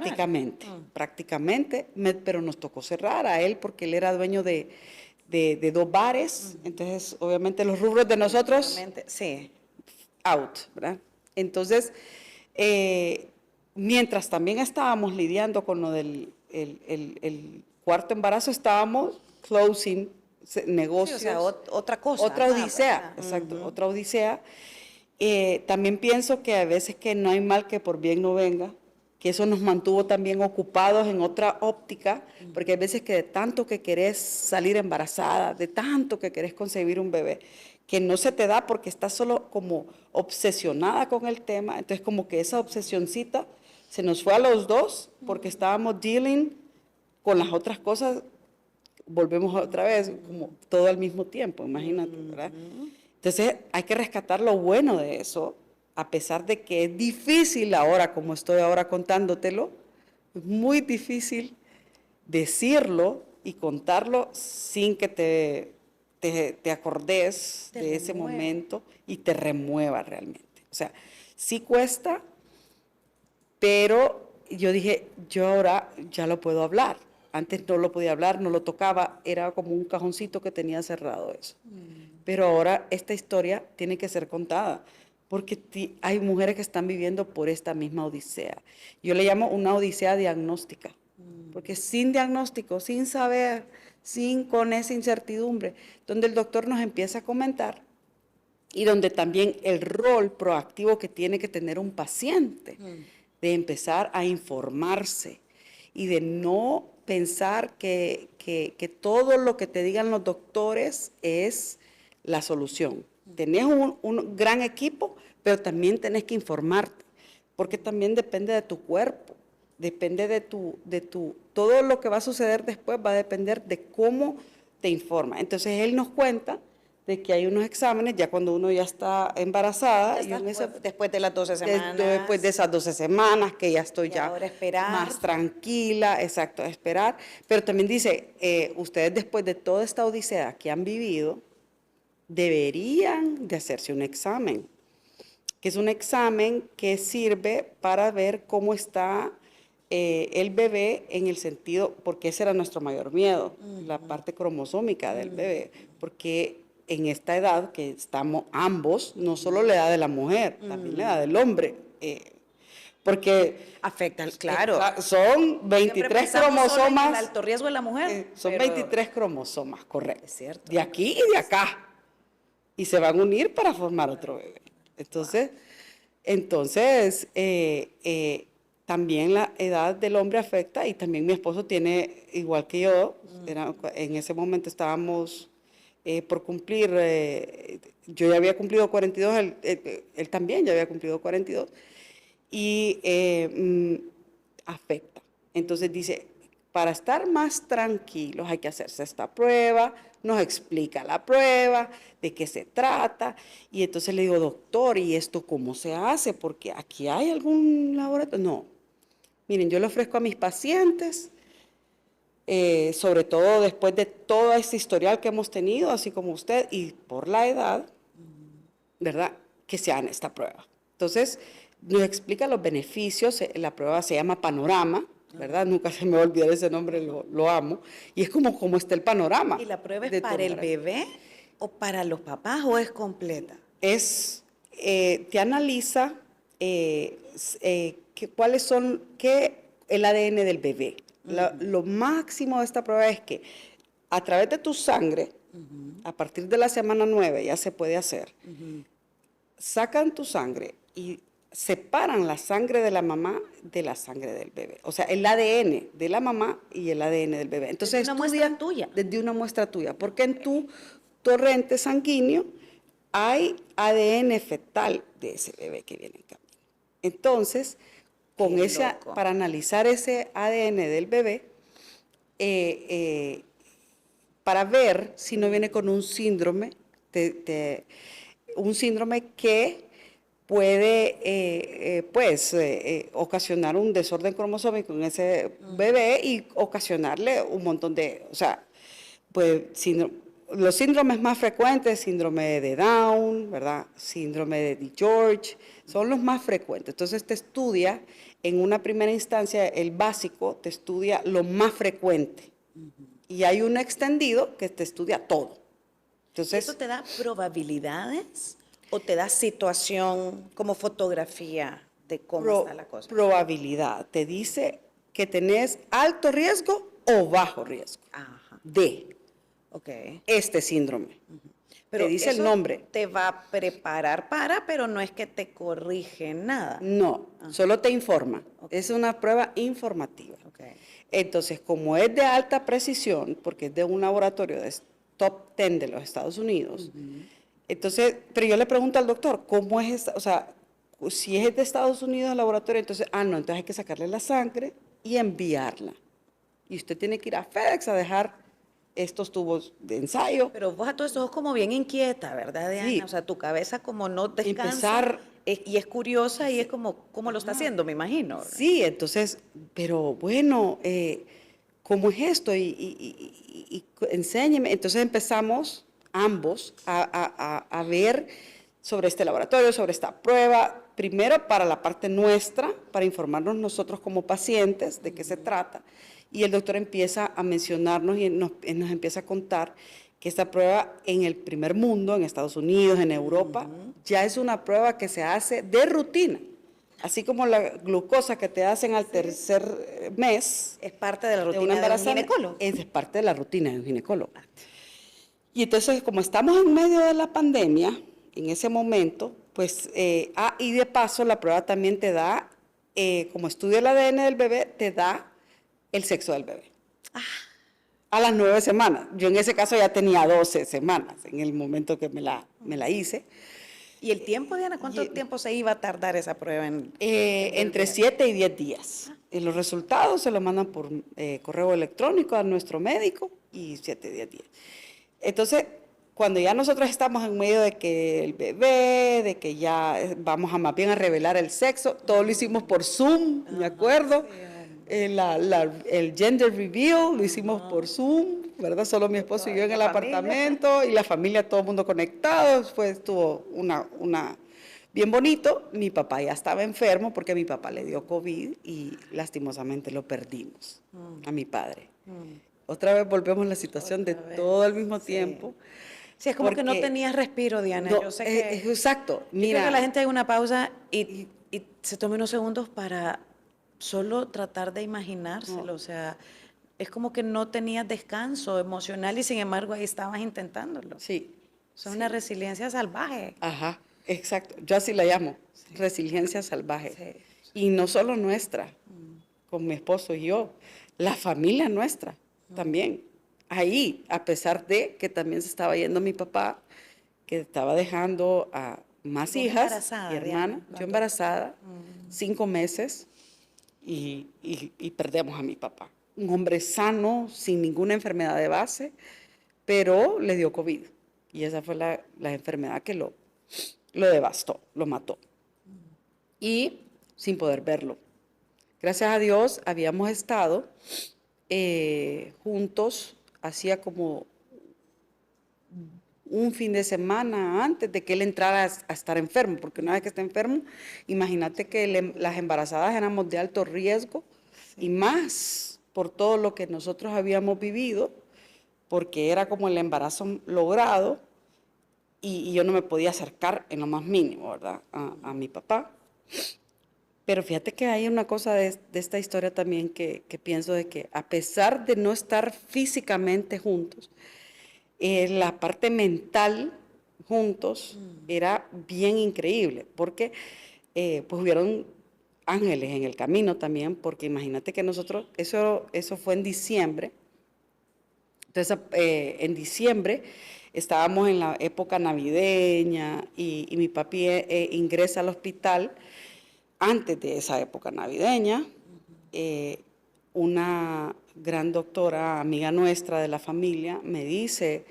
Prácticamente, pero nos tocó cerrar a él porque él era dueño de 2 bares, entonces obviamente los rubros de nosotros Realmente, sí. out, ¿verdad? Entonces, mientras también estábamos lidiando con lo del el cuarto embarazo, estábamos closing negocios. Sí, o sea, otra cosa. Otra ¿verdad? odisea, exacto, otra odisea. También pienso que a veces que no hay mal que por bien no venga, que eso nos mantuvo también ocupados en otra óptica, porque hay veces que de tanto que querés salir embarazada, de tanto que querés concebir un bebé, que no se te da porque estás solo como obsesionada con el tema, entonces como que esa obsesioncita se nos fue a los dos porque estábamos dealing con las otras cosas, volvemos otra vez, como todo al mismo tiempo, imagínate, ¿verdad? Entonces hay que rescatar lo bueno de eso, a pesar de que es difícil ahora, como estoy ahora contándotelo, es muy difícil decirlo y contarlo sin que te acordes de ese momento y te remueva realmente. O sea, sí cuesta, pero yo dije, yo ahora ya lo puedo hablar. Antes no lo podía hablar, no lo tocaba, era como un cajoncito que tenía cerrado eso. Pero ahora esta historia tiene que ser contada, porque hay mujeres que están viviendo por esta misma odisea. Yo le llamo una odisea diagnóstica, porque sin diagnóstico, sin saber, con esa incertidumbre, donde el doctor nos empieza a comentar y donde también el rol proactivo que tiene que tener un paciente, de empezar a informarse y de no pensar que todo lo que te digan los doctores es la solución. Tenés un gran equipo, pero también tenés que informarte, porque también depende de tu cuerpo, depende de todo lo que va a suceder después va a depender de cómo te informa. Entonces él nos cuenta de que hay unos exámenes, ya cuando uno ya está embarazada. Después de las 12 semanas. Después de esas 12 semanas, que ya estoy ya ahora esperar. más tranquila, exacto, a esperar. Pero también dice, ustedes después de toda esta odisea que han vivido, deberían de hacerse un examen, que es un examen que sirve para ver cómo está el bebé en el sentido, porque ese era nuestro mayor miedo, la parte cromosómica del bebé, porque en esta edad que estamos ambos, no solo la edad de la mujer, también la edad del hombre, porque afecta, claro. Son 23 cromosomas. En el alto riesgo de la mujer. Son 23 cromosomas, correcto. Es cierto. De aquí y de acá. Y se van a unir para formar otro bebé. Entonces también la edad del hombre afecta, y también mi esposo tiene, igual que yo, en ese momento estábamos por cumplir, yo ya había cumplido 42, él también ya había cumplido 42, y afecta. Entonces dice, para estar más tranquilos hay que hacerse esta prueba, nos explica la prueba, de qué se trata, y entonces le digo, doctor, ¿y esto cómo se hace? Porque aquí hay algún laboratorio. No, miren, yo le ofrezco a mis pacientes, sobre todo después de todo este historial que hemos tenido, así como usted, y por la edad, ¿verdad?, que se hagan esta prueba. Entonces, nos explica los beneficios, la prueba se llama Panorama, ¿verdad? Nunca se me va a olvidar ese nombre, lo amo. Y es como está el panorama. ¿Y la prueba es de para el todo. bebé o para los papás o es completa? Te analiza cuáles son, el ADN del bebé. Lo máximo de esta prueba es que a través de tu sangre, a partir de la semana 9 ya se puede hacer, sacan tu sangre y separan la sangre de la mamá de la sangre del bebé. O sea, el ADN de la mamá y el ADN del bebé. Entonces, desde una muestra tuya. Desde una muestra tuya, porque en tu torrente sanguíneo hay ADN fetal de ese bebé que viene en camino. Entonces, para analizar ese ADN del bebé, para ver si no viene con un síndrome, un síndrome que puede ocasionar un desorden cromosómico en ese bebé y ocasionarle un montón de, o sea, pues los síndromes más frecuentes, síndrome de Down, ¿verdad? Síndrome de George, son los más frecuentes. Entonces te estudia, en una primera instancia, el básico te estudia lo más frecuente. Y hay un extendido que te estudia todo. Entonces, ¿eso te da probabilidades o te da situación como fotografía de cómo está la cosa? Probabilidad. Te dice que tenés alto riesgo o bajo riesgo de este síndrome. Pero te dice eso el nombre. Te va a preparar pero no es que te corrige nada. No, solo te informa. Es una prueba informativa. Entonces, como es de alta precisión, porque es de un laboratorio de top 10 de los Estados Unidos, entonces, pero yo le pregunto al doctor, ¿cómo es esta? O sea, si es de Estados Unidos el laboratorio, entonces, entonces hay que sacarle la sangre y enviarla. Y usted tiene que ir a FedEx a dejar estos tubos de ensayo. Pero vos a todo esto sos como bien inquieta, ¿verdad, Diana? Sí. O sea, tu cabeza como no descansa. Y es curiosa y es como, ¿cómo lo está haciendo? Me imagino. Sí, entonces, pero bueno, ¿cómo es esto? Y enséñeme. Entonces empezamos ambos a ver sobre este laboratorio, sobre esta prueba, primero para la parte nuestra, para informarnos nosotros como pacientes de qué se trata, y el doctor empieza a mencionarnos y nos empieza a contar que esta prueba en el primer mundo, en Estados Unidos, en Europa, ya es una prueba que se hace de rutina. Así como la glucosa que te hacen al tercer mes. Es parte de la rutina de un ginecólogo. Es parte de la rutina de un ginecólogo. Y entonces, como estamos en medio de la pandemia, en ese momento, pues, y de paso la prueba también te da, como estudia el ADN del bebé, te da el sexo del bebé. A las 9 semanas. Yo en ese caso ya tenía 12 semanas en el momento que me la hice. ¿Y el tiempo, Diana? ¿Cuánto tiempo se iba a tardar esa prueba? Entre 7 y 10 días. Los resultados se los mandan por correo electrónico a nuestro médico y 7 y 10 días. Entonces, cuando ya nosotros estamos en medio de que el bebé, de que ya vamos a más bien a revelar el sexo, todo lo hicimos por Zoom, me acuerdo. El gender reveal lo hicimos por Zoom, ¿verdad? Solo mi esposo y yo en el apartamento y la familia, todo el mundo conectado. Estuvo bien bonito. Mi papá ya estaba enfermo porque a mi papá le dio COVID y lastimosamente lo perdimos, a mi padre. Otra vez volvemos a la situación de todo al mismo tiempo. Sí, es como que no tenías respiro, Diana. No, yo sé que, exacto. Mira, creo que la gente haga una pausa y se tome unos segundos para solo tratar de imaginárselo. No. O sea, es como que no tenías descanso emocional y sin embargo ahí estabas intentándolo. Sí. Es una resiliencia salvaje. Ajá, exacto. Yo así la llamo, resiliencia salvaje. Sí. Y no solo nuestra, con mi esposo y yo, la familia nuestra también. Ahí, a pesar de que también se estaba yendo mi papá, que estaba dejando a más hijas y hermanas. Yo embarazada, 5 meses, y perdemos a mi papá. un hombre sano, sin ninguna enfermedad de base, pero le dio COVID. Y esa fue la enfermedad que lo devastó, lo mató. Y sin poder verlo. Gracias a Dios habíamos estado juntos, hacía como un fin de semana antes de que él entrara a estar enfermo, porque una vez que está enfermo, imagínate que las embarazadas éramos de alto riesgo y más por todo lo que nosotros habíamos vivido, porque era como el embarazo logrado y yo no me podía acercar en lo más mínimo, ¿verdad?, a mi papá. Pero fíjate que hay una cosa de esta historia también que pienso de que a pesar de no estar físicamente juntos, la parte mental juntos era bien increíble, porque pues hubieron ángeles en el camino también, porque imagínate que nosotros, eso fue en diciembre. Entonces en diciembre estábamos en la época navideña y mi papi ingresa al hospital. Antes de esa época navideña, una gran doctora, amiga nuestra de la familia, me dice: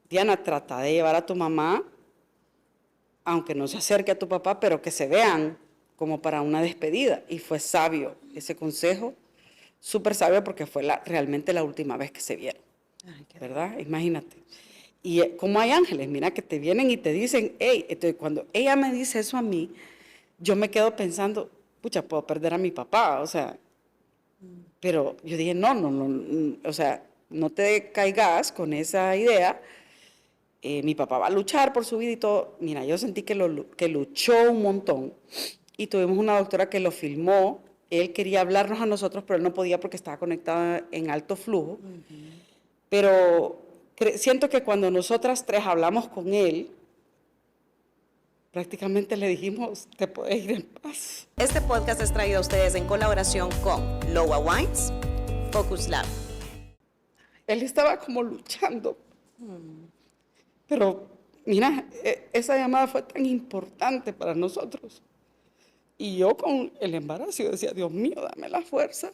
Diana, trata de llevar a tu mamá, aunque no se acerque a tu papá, pero que se vean como para una despedida. Y fue sabio ese consejo, súper sabio, porque fue realmente la última vez que se vieron. Ay, ¿verdad? Imagínate. Y como hay ángeles, mira, que te vienen y te dicen, hey, entonces cuando ella me dice eso a mí, yo me quedo pensando, pucha, puedo perder a mi papá, o sea, pero yo dije, no, o sea, no te caigas con esa idea, mi papá va a luchar por su vida y todo. Mira, yo sentí que luchó un montón y tuvimos una doctora que lo filmó. Él quería hablarnos a nosotros, pero él no podía porque estaba conectado en alto flujo. Pero siento que cuando nosotras tres hablamos con él, prácticamente le dijimos, te puedes ir en paz. Este podcast es traído a ustedes en colaboración con Lowa Wines, Focus Lab. Él estaba como luchando. Pero mira, esa llamada fue tan importante para nosotros. Y yo con el embarazo yo decía, Dios mío, dame la fuerza,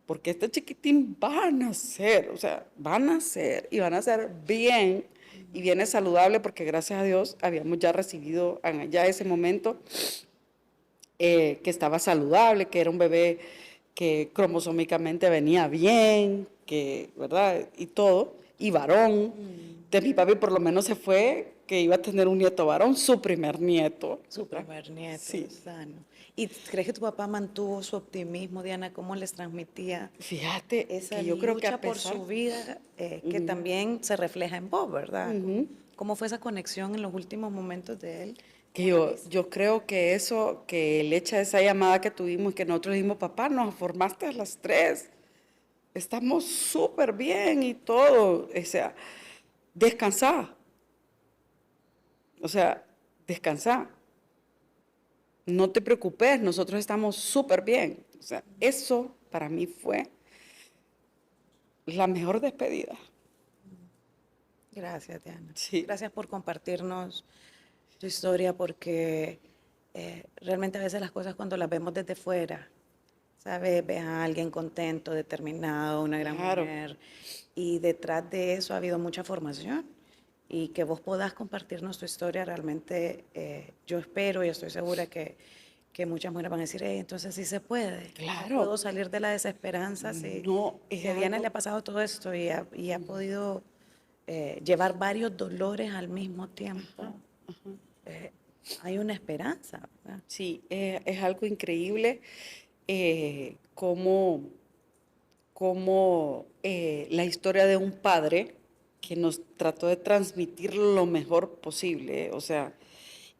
porque este chiquitín va a nacer, o sea, va a nacer y van a nacer bien y viene saludable, porque gracias a Dios habíamos ya recibido ya ese momento que estaba saludable, que era un bebé que cromosómicamente venía bien, que, ¿verdad? Y todo, y varón. De mi papi por lo menos se fue que iba a tener un nieto varón, su primer nieto. Su primer nieto, sí. Sano. ¿Y crees que tu papá mantuvo su optimismo, Diana? ¿Cómo les transmitía Fíjate esa que yo creo que lucha por su vida, que también se refleja en vos, ¿verdad? ¿Cómo fue esa conexión en los últimos momentos de él? Que yo creo que eso, que el hecho de esa llamada que tuvimos, que nosotros dijimos, papá, nos formaste a las 3, estamos súper bien y todo, o sea, descansá. O sea, descansá. No te preocupes, nosotros estamos súper bien. O sea, eso para mí fue la mejor despedida. Gracias, Diana. Sí. Gracias por compartirnos tu historia, porque realmente a veces las cosas cuando las vemos desde fuera, ¿sabes? Ves a alguien contento, determinado, una gran mujer, y detrás de eso ha habido mucha formación. Y que vos podás compartirnos tu historia, realmente yo espero y estoy segura que muchas mujeres van a decir, hey, entonces sí se puede. Claro. No puedo salir de la desesperanza si a Diana le ha pasado todo esto y ha podido llevar varios dolores al mismo tiempo. Hay una esperanza, ¿verdad? Sí, es algo increíble como la historia de un padre que nos trató de transmitir lo mejor posible, o sea,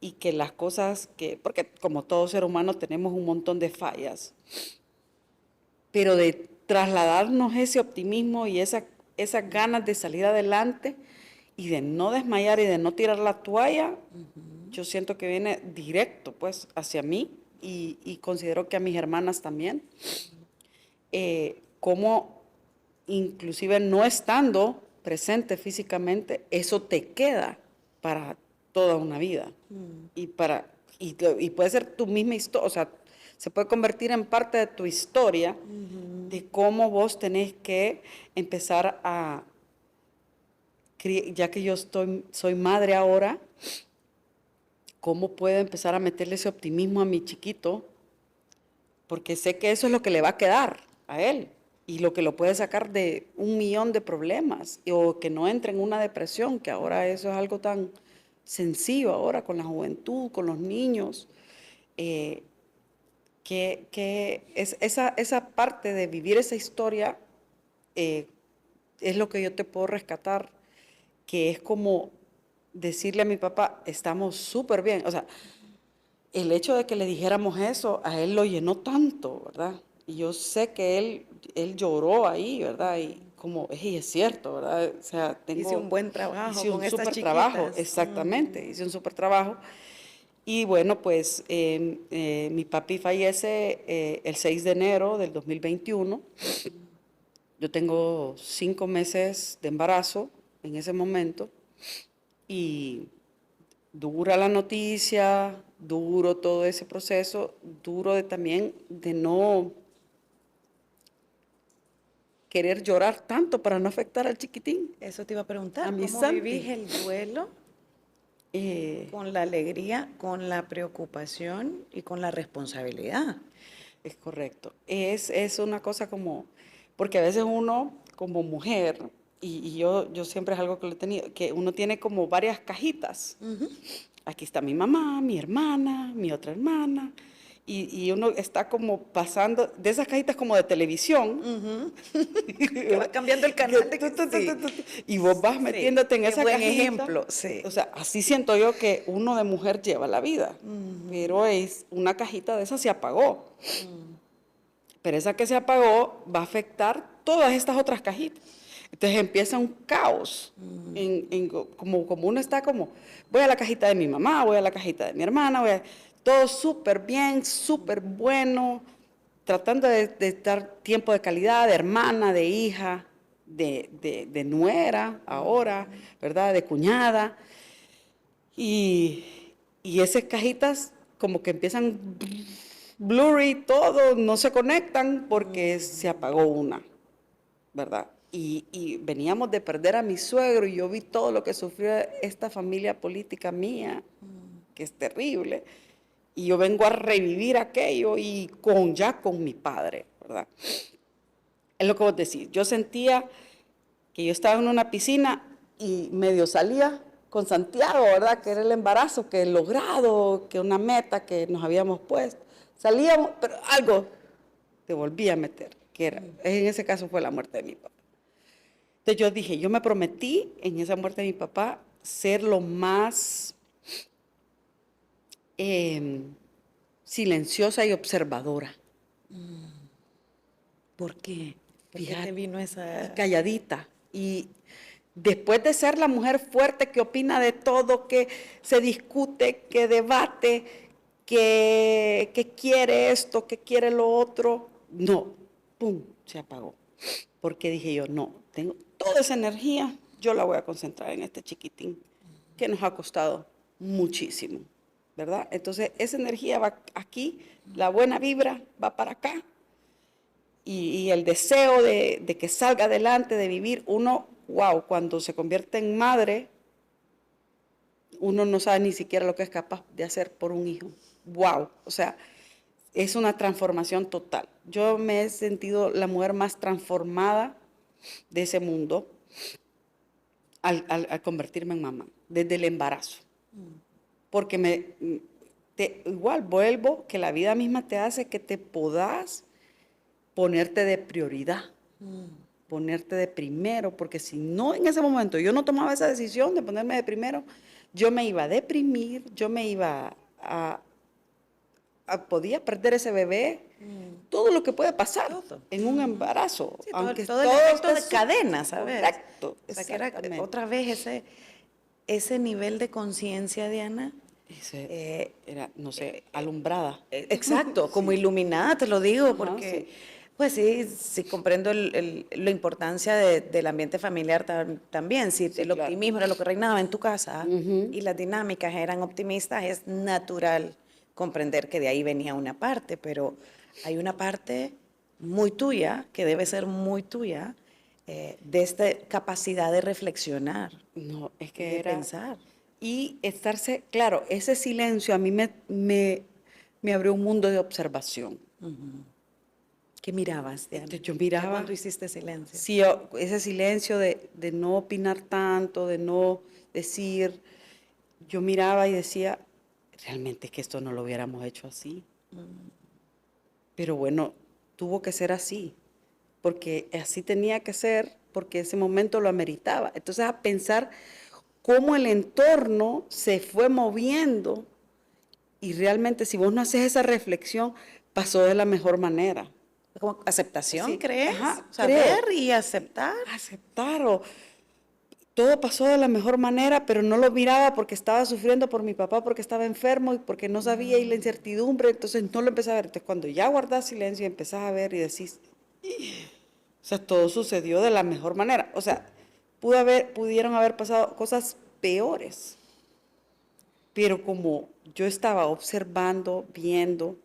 y que las cosas porque como todo ser humano tenemos un montón de fallas, pero de trasladarnos ese optimismo y esas ganas de salir adelante y de no desmayar y de no tirar la toalla, yo siento que viene directo pues hacia mí y considero que a mis hermanas también, como inclusive no estando presente físicamente, eso te queda para toda una vida. Y puede ser tu misma historia, o sea, se puede convertir en parte de tu historia, de cómo vos tenés que empezar a, ya que yo soy madre ahora, cómo puedo empezar a meterle ese optimismo a mi chiquito, porque sé que eso es lo que le va a quedar a él y lo que lo puede sacar de 1.000.000 de problemas, o que no entre en una depresión, que ahora eso es algo tan sencillo ahora con la juventud, con los niños, que es esa parte de vivir esa historia es lo que yo te puedo rescatar, que es como decirle a mi papá, estamos súper bien. O sea, el hecho de que le dijéramos eso, a él lo llenó tanto, ¿verdad? Y yo sé que él lloró ahí, ¿verdad? Y como, y es cierto, ¿verdad? O sea, Hice un buen trabajo hice con un estas súper trabajo, chiquitas. exactamente, hice un súper trabajo. Y bueno, pues mi papi fallece el 6 de enero del 2021. Yo tengo 5 meses de embarazo en ese momento y dura la noticia, duro todo ese proceso, duro también de no querer llorar tanto para no afectar al chiquitín, Eso te iba a preguntar, a mi ¿cómo Santi. vivís el duelo con la alegría, con la preocupación y con la responsabilidad? Es correcto. Es una cosa como, porque a veces uno como mujer, y yo siempre es algo que lo he tenido, que uno tiene como varias cajitas. Aquí está mi mamá, mi hermana, mi otra hermana, y uno está como pasando de esas cajitas como de televisión. Que va cambiando el canal. Y vos vas metiéndote en qué esa buen cajita. ejemplo, sí. O sea, así siento yo que uno de mujer lleva la vida, pero es una cajita de esas se apagó. Pero esa que se apagó va a afectar todas estas otras cajitas. Entonces empieza un caos, como uno está como, voy a la cajita de mi mamá, voy a la cajita de mi hermana, todo súper bien, súper bueno, tratando de dar tiempo de calidad, de hermana, de hija, de nuera ahora, ¿verdad? De cuñada. Y, y esas cajitas como que empiezan blurry, todo, no se conectan porque se apagó una, ¿verdad? Y veníamos de perder a mi suegro y yo vi todo lo que sufrió esta familia política mía, que es terrible. Y yo vengo a revivir aquello y ya con mi padre, ¿verdad? Es lo que vos decís. Yo sentía que yo estaba en una piscina y medio salía con Santiago, ¿verdad? Que era el embarazo, que he logrado, que una meta que nos habíamos puesto. Salíamos, pero algo te volví a meter, que era, en ese caso fue la muerte de mi papá. Entonces yo dije, yo me prometí en esa muerte de mi papá ser lo más silenciosa y observadora. ¿Por qué? ¿Por qué Fíjate, te vino esa...? calladita. Y después de ser la mujer fuerte que opina de todo, que se discute, que debate, que quiere esto, que quiere lo otro, no, pum, se apagó. Porque dije yo, no, tengo toda esa energía, yo la voy a concentrar en este chiquitín, que nos ha costado muchísimo, ¿verdad? Entonces, esa energía va aquí, la buena vibra va para acá, y el deseo de que salga adelante, de vivir, uno, wow, cuando se convierte en madre, uno no sabe ni siquiera lo que es capaz de hacer por un hijo. Wow, o sea, es una transformación total. Yo me he sentido la mujer más transformada de ese mundo al convertirme en mamá, desde el embarazo. Porque igual vuelvo, que la vida misma te hace que te podás ponerte de prioridad, ponerte de primero, porque si no en ese momento yo no tomaba esa decisión de ponerme de primero, yo me iba a deprimir, yo me iba podía perder ese bebé, todo lo que puede pasar en un embarazo. Sí, aunque todo el efecto de está cadena, ¿sabes? correcto, O sea, que era exactamente. otra vez ese nivel de conciencia, Diana. Era, no sé, alumbrada. Exacto, como iluminada, te lo digo, Ajá, porque, sí. pues sí comprendo la importancia del ambiente familiar también. Si Sí, el claro. optimismo era lo que reinaba en tu casa y las dinámicas eran optimistas, es natural comprender que de ahí venía una parte, pero hay una parte muy tuya, que debe ser muy tuya, de esta capacidad de reflexionar, No, es y que de era... pensar. Y estarse, claro, ese silencio a mí me abrió un mundo de observación. ¿Qué mirabas, Diana? Entonces yo Ya miraba, cuando hiciste silencio. sí, ese silencio de no opinar tanto, de no decir, yo miraba y decía, realmente es que esto no lo hubiéramos hecho así. Pero bueno, tuvo que ser así, porque así tenía que ser, porque ese momento lo ameritaba. Entonces a pensar cómo el entorno se fue moviendo y realmente si vos no haces esa reflexión, pasó de la mejor manera. ¿Como aceptación, Sí, crees? ajá, Saber creo. y aceptar. Aceptar o todo pasó de la mejor manera, pero no lo miraba porque estaba sufriendo por mi papá, porque estaba enfermo y porque no sabía y la incertidumbre, entonces no lo empecé a ver. Entonces cuando ya guardás silencio y empezás a ver y decís, o sea, todo sucedió de la mejor manera. O sea, pudieron haber pasado cosas peores, pero como yo estaba observando, viendo,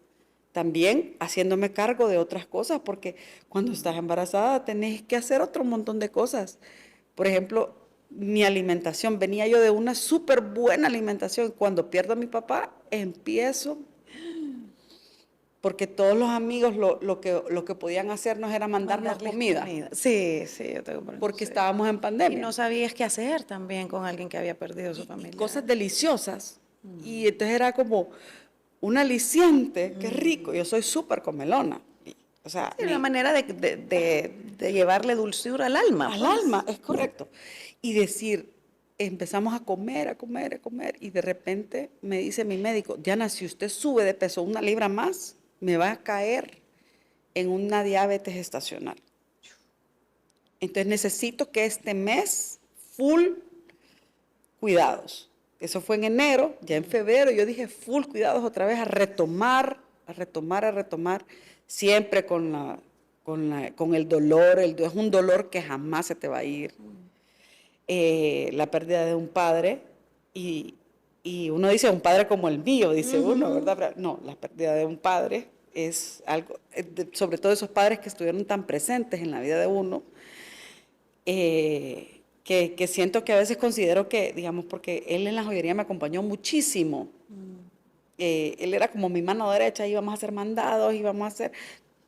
también haciéndome cargo de otras cosas, porque cuando estás embarazada tenés que hacer otro montón de cosas. Por ejemplo, mi alimentación, venía yo de una súper buena alimentación. Cuando pierdo a mi papá, empiezo, porque todos los amigos lo que podían hacernos era mandarnos Mandarles comida, Sí, sí, yo tengo porque sí. estábamos en Y pandemia. no sabías qué hacer también con alguien que había perdido a su Y familia. cosas deliciosas. Y entonces era como un aliciente, qué rico. Yo soy súper comelona. O sea, Sí, una manera de llevarle dulzura al alma, al pues. alma, es correcto. Y decir, empezamos a comer, a comer, a comer, y de repente me dice mi médico, Diana, si usted sube de peso 1 libra más, me va a caer en una diabetes gestacional. Entonces necesito que este mes, full cuidados. Eso fue en enero, ya en febrero yo dije full cuidados otra vez, a retomar, a retomar, a retomar, siempre con el dolor, es un dolor que jamás se te va a ir. La pérdida de un padre y uno dice un padre como el mío, dice uno, ¿verdad? Pero no, la pérdida de un padre es algo, sobre todo esos padres que estuvieron tan presentes en la vida de uno, que siento que a veces considero que, digamos, porque él en la joyería me acompañó muchísimo. Él era como mi mano derecha, íbamos a hacer mandados,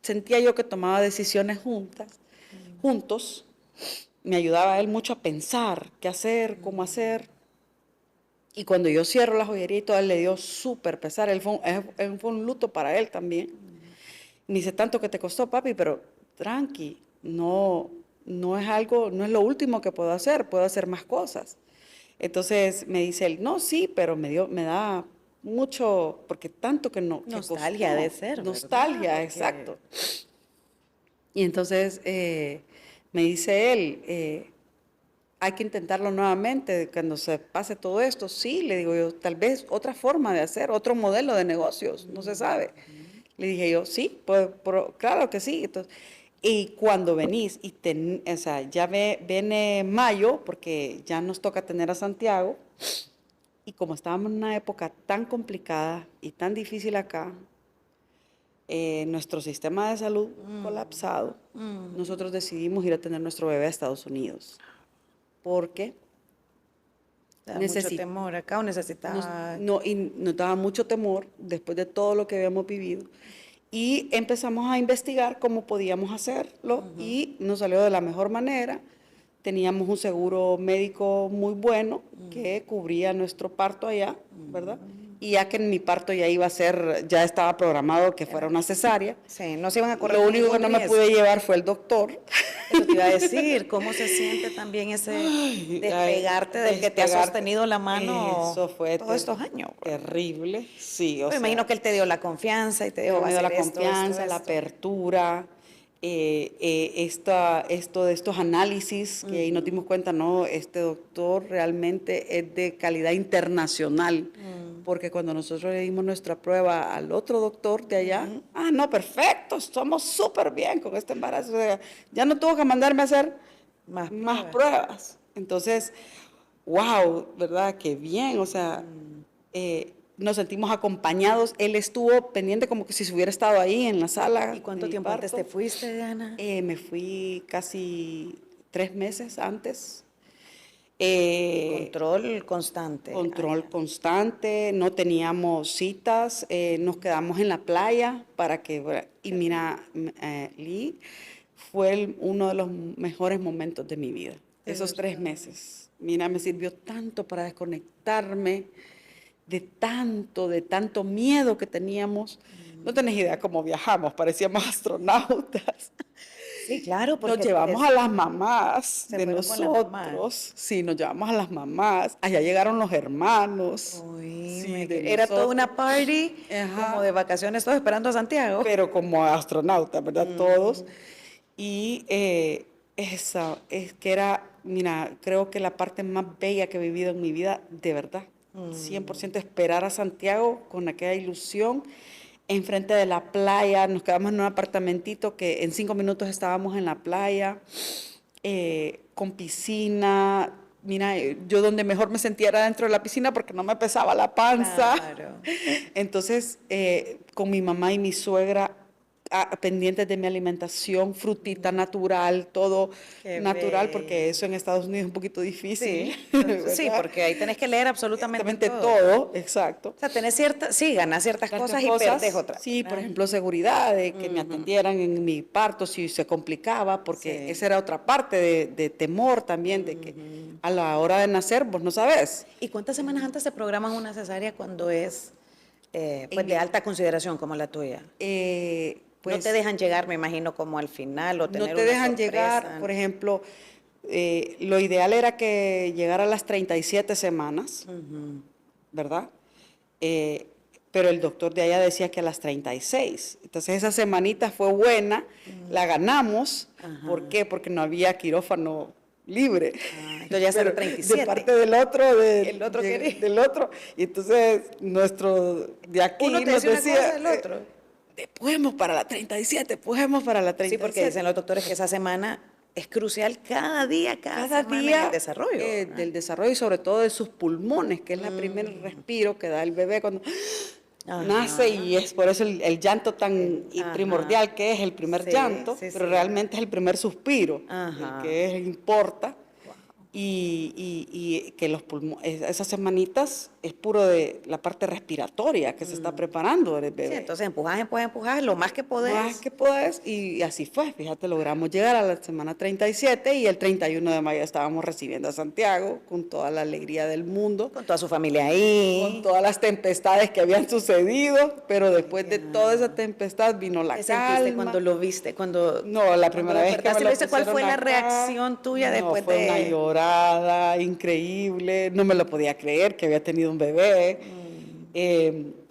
sentía yo que tomaba decisiones juntos. Me ayudaba a él mucho a pensar qué hacer, cómo hacer. Y cuando yo cierro la joyería y todo, él le dio súper pesar. Fue un luto para él también. Me dice, tanto que te costó, papi, pero tranqui, no es algo, no es lo último que puedo hacer más cosas. Entonces me dice él, no, sí, pero me da mucho, porque tanto que no, que Nostalgia costó. de ser, ¿verdad? Nostalgia, Porque exacto. Y entonces me dice él, hay que intentarlo nuevamente cuando se pase todo esto. Sí, le digo yo, tal vez otra forma de hacer, otro modelo de negocios, no se sabe. Le dije yo, sí, pues, claro que sí. Entonces, y cuando venís, o sea, ya viene mayo, porque ya nos toca tener a Santiago, y como estábamos en una época tan complicada y tan difícil acá, nuestro sistema de salud colapsado, nosotros decidimos ir a tener nuestro bebé a Estados Unidos, porque da mucho temor acá o necesitaba. y nos daba mucho temor después de todo lo que habíamos vivido. Y empezamos a investigar cómo podíamos hacerlo y nos salió de la mejor manera. Teníamos un seguro médico muy bueno que cubría nuestro parto allá, ¿verdad? Y ya que mi parto ya estaba programado que fuera una cesárea. Sí, no se iban a correr Lo único que ningún no me riesgo. pude llevar fue el doctor. Eso te iba a decir, ¿cómo se siente también ese despegarte del que te ha sostenido la mano Eso fue todos estos años? terrible, sí, o Pues sea, imagino que él te dio la confianza y te dijo, va a me dio la hacer esto, confianza, la apertura, esto de estos análisis, que ahí nos dimos cuenta, no, este doctor realmente es de calidad internacional, porque cuando nosotros le dimos nuestra prueba al otro doctor de allá, no, perfecto, estamos súper bien con este embarazo, o sea, ya no tuvo que mandarme a hacer más pruebas. Entonces, wow, ¿verdad? Qué bien, o sea, nos sentimos acompañados. Él estuvo pendiente como que si se hubiera estado ahí en la sala. ¿Y cuánto tiempo antes te fuiste, Diana? Me fui casi 3 meses antes. Control constante. Control constante, no teníamos citas, nos quedamos en la playa para que... Y mira, Lee, fue uno de los mejores momentos de mi vida, esos 3 meses. Mira, me sirvió tanto para desconectarme de tanto miedo que teníamos. No tenés idea cómo viajamos, parecíamos astronautas. Sí, claro, porque nos llevamos a las mamás de nosotros. Mamás. Sí, nos llevamos a las mamás. Allá llegaron los hermanos. Uy, Sí, era toda una party, como de vacaciones, todos esperando a Santiago. Pero como astronautas, ¿verdad? Todos. Y esa es que era, mira, creo que la parte más bella que he vivido en mi vida, de verdad. 100% esperar a Santiago con aquella ilusión. Enfrente de la playa, nos quedamos en un apartamentito que en 5 minutos estábamos en la playa, con piscina. Mira, yo donde mejor me sentía era dentro de la piscina porque no me pesaba la panza. Claro. Entonces, con mi mamá y mi suegra pendientes de mi alimentación, frutita natural, todo Qué natural, bello. porque eso en Estados Unidos es un poquito difícil. Sí, porque ahí tenés que leer absolutamente todo, exacto. O sea, tenés ganas ciertas cosas y perdés otras. Sí, por ejemplo, seguridad, de que me atendieran en mi parto si se complicaba, porque esa era otra parte de temor también, de que a la hora de nacer vos no sabés. ¿Y cuántas semanas antes se programan una cesárea cuando es pues de alta consideración como la tuya? Pues, no te dejan llegar, me imagino, como al final o tener no te una dejan sorpresa. llegar, por ejemplo, lo ideal era que llegara a las 37 semanas, ¿verdad? Pero el doctor de allá decía que a las 36. Entonces esa semanita fue buena, la ganamos. ¿Por qué? Porque no había quirófano libre. Entonces ya será 37. De parte del otro, El otro quería. del otro. Y entonces nuestro de aquí Uno te nos decía una decía, cosa, el otro. Pujemos para la 37, pujemos para la 37. Sí, porque dicen los doctores que esa semana es crucial cada día, cada semana día en el desarrollo. Del desarrollo y sobre todo de sus pulmones, que es el primer respiro que da el bebé cuando nace, y es por eso el llanto tan primordial que es el primer llanto, pero realmente es el primer suspiro, el que importa. Y que los pulmones, esas semanitas es puro de la parte respiratoria que se está preparando del bebé. Sí, entonces empujas, lo más que podés. Más que podés, y así fue, fíjate, logramos llegar a la semana 37 y el 31 de mayo estábamos recibiendo a Santiago con toda la alegría del mundo. Con toda su familia ahí. Con todas las tempestades que habían sucedido, pero después de toda esa tempestad vino la calma. ¿Qué sentiste cuando lo viste? No, la primera vez que me lo pusieron ¿Cuál fue la acá, reacción tuya después fue de...? una llorada increíble, no me lo podía creer que había tenido un bebé.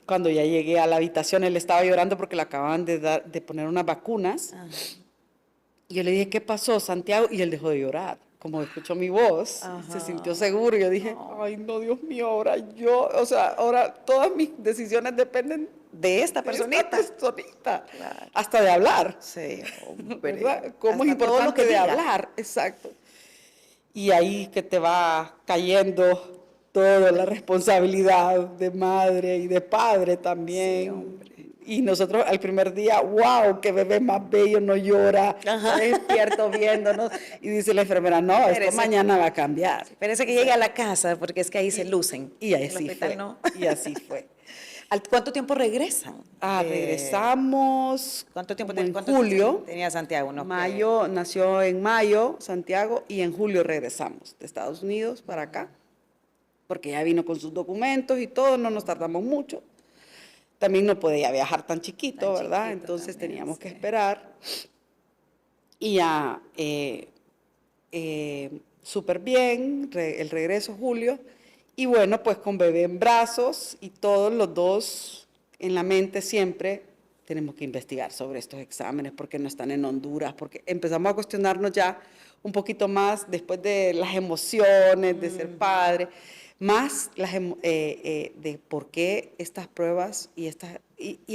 Cuando ya llegué a la habitación, él estaba llorando porque le acababan de poner unas vacunas. Y yo le dije, ¿qué pasó, Santiago? Y él dejó de llorar. Como escuchó mi voz, se sintió seguro. Yo dije, ay, no, Dios mío, ahora todas mis decisiones dependen de esta personita. Claro. Hasta de hablar. Sí, ¿verdad? ¿Cómo es importante de hablar? Exacto. Y ahí que te va cayendo toda la responsabilidad de madre y de padre también. Sí, hombre. Y nosotros al primer día, wow, qué bebé más bello, no llora, está despierto viéndonos. Y dice la enfermera, no, esto mañana va a cambiar. Parece que llegue a la casa, porque es que ahí se lucen. Y así fue. No. Y así fue. ¿Cuánto tiempo regresan? Regresamos. ¿Cuánto tiempo en julio? Tenía Santiago, ¿no? Mayo, nació en mayo Santiago, y en julio regresamos de Estados Unidos para acá, porque ya vino con sus documentos y todo, no nos tardamos mucho. También no podía viajar tan chiquito, ¿verdad? Entonces también, teníamos que esperar. Y ya, súper bien, el regreso julio. Y bueno, pues con bebé en brazos y todos los dos en la mente siempre, tenemos que investigar sobre estos exámenes, porque no están en Honduras, porque empezamos a cuestionarnos ya un poquito más después de las emociones de ser padre, más de por qué estas pruebas y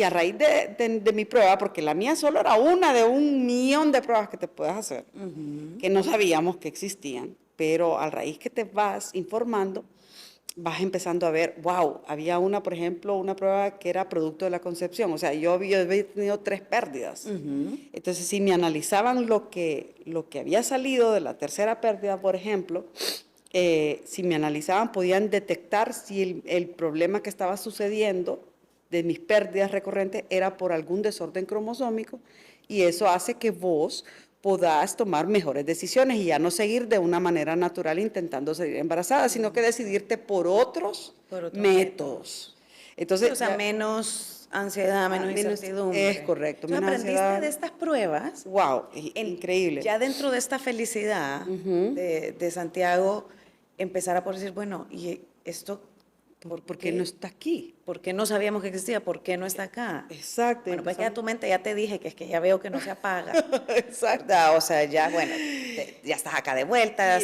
a raíz de mi prueba, porque la mía solo era una de 1.000.000 de pruebas que te puedes hacer, que no sabíamos que existían, pero a raíz que te vas informando, vas empezando a ver, wow, había una, por ejemplo, una prueba que era producto de la concepción. O sea, yo había tenido 3 pérdidas. Entonces, si me analizaban lo que había salido de la tercera pérdida, por ejemplo, si me analizaban, podían detectar si el problema que estaba sucediendo de mis pérdidas recurrentes era por algún desorden cromosómico, y eso hace que vos podás tomar mejores decisiones y ya no seguir de una manera natural intentando salir embarazada, sino que decidirte por otros métodos. Entonces, o sea, menos ansiedad, menos incertidumbre. Es correcto. Entonces, menos aprendiste ansiedad. de estas pruebas. Wow, increíble. Ya dentro de esta felicidad de Santiago, empezar a poder decir, bueno, ¿y esto ¿Por qué no está aquí? ¿Por qué no sabíamos que existía? ¿Por qué no está acá? Exacto. Bueno, pues ya tu mente, ya te dije que es que ya veo que no se apaga. Exacto. O sea, ya, bueno, ya estás acá de vuelta,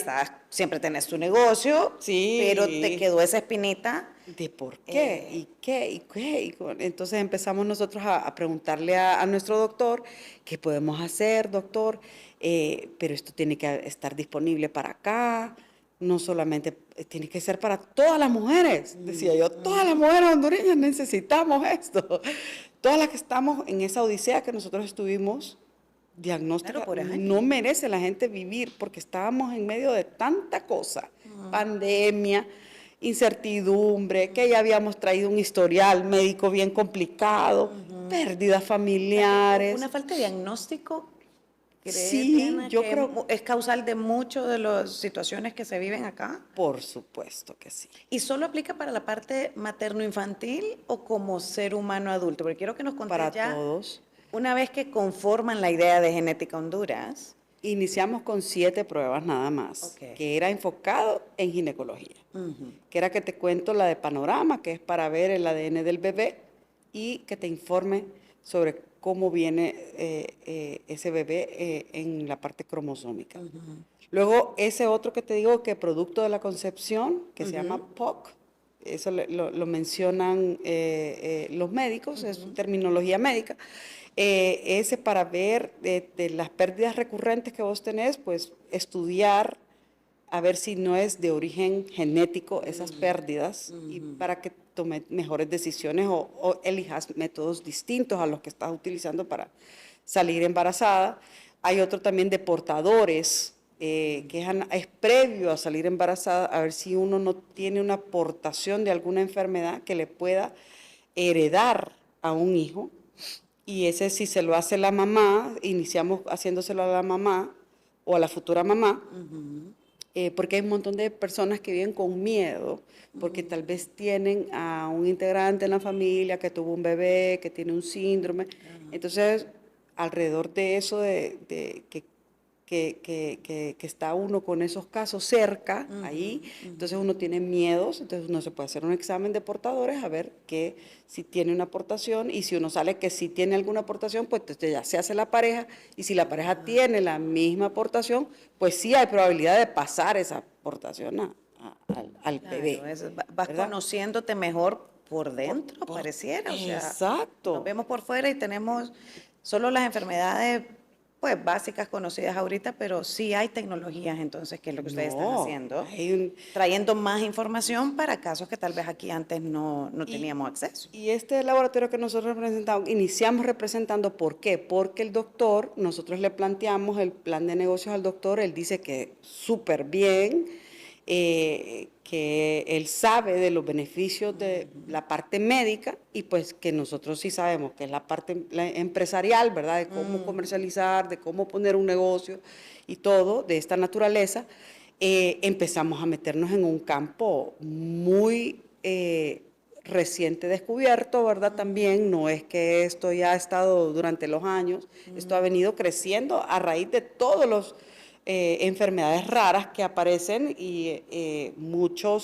siempre tenés tu negocio, sí, pero te quedó esa espinita. ¿De por qué? ¿Y qué? ¿Y qué? Entonces empezamos nosotros a preguntarle a nuestro doctor, ¿qué podemos hacer, doctor? Pero esto tiene que estar disponible para acá, no solamente tiene que ser para todas las mujeres, decía yo, todas las mujeres hondureñas necesitamos esto. Todas las que estamos en esa odisea que nosotros estuvimos diagnóstica, no merece la gente vivir porque estábamos en medio de tanta cosa, pandemia, incertidumbre, que ya habíamos traído un historial médico bien complicado, pérdidas familiares. Una falta de diagnóstico. Sí, yo creo es causal de muchas de las situaciones que se viven acá. Por supuesto que sí. ¿Y solo aplica para la parte materno-infantil o como ser humano adulto? Porque quiero que nos contes para ya, todos. Una vez que conforman la idea de Genética Honduras. Iniciamos con 7 pruebas nada más, que era enfocado en ginecología, que era que te cuento la de panorama, que es para ver el ADN del bebé y que te informe sobre cómo viene ese bebé en la parte cromosómica. Luego, ese otro que te digo que producto de la concepción, que se llama POC, eso lo mencionan los médicos, es terminología médica. Ese para ver de las pérdidas recurrentes que vos tenés, pues estudiar a ver si no es de origen genético esas pérdidas y para que tomes mejores decisiones o elijas métodos distintos a los que estás utilizando para salir embarazada. Hay otro también de portadores, que es previo a salir embarazada, a ver si uno no tiene una portación de alguna enfermedad que le pueda heredar a un hijo. Y ese si se lo hace la mamá, iniciamos haciéndoselo a la mamá o a la futura mamá, porque hay un montón de personas que viven con miedo, porque tal vez tienen a un integrante en la familia que tuvo un bebé, que tiene un síndrome. Entonces, alrededor de eso, que está uno con esos casos cerca, ahí, entonces uno tiene miedos, entonces uno se puede hacer un examen de portadores a ver que si tiene una aportación, y si uno sale que sí tiene alguna aportación, pues entonces ya se hace la pareja, y si la pareja tiene la misma aportación, pues sí hay probabilidad de pasar esa aportación al bebé. Vas conociéndote mejor por dentro, pareciera. O sea, exacto. Nos vemos por fuera y tenemos solo las enfermedades pues básicas conocidas ahorita, pero sí hay tecnologías entonces, que es lo que ustedes están haciendo, trayendo más información para casos que tal vez aquí antes no teníamos acceso. Y este laboratorio que nosotros representamos, iniciamos representando, ¿por qué? Porque el doctor, nosotros le planteamos el plan de negocios al doctor, él dice que súper bien, que él sabe de los beneficios de la parte médica y pues que nosotros sí sabemos que es la parte empresarial, ¿verdad? De cómo comercializar, de cómo poner un negocio y todo de esta naturaleza. Empezamos a meternos en un campo muy reciente descubierto, ¿verdad? También no es que esto ya ha estado durante los años, esto ha venido creciendo a raíz de todos los enfermedades raras que aparecen y mucho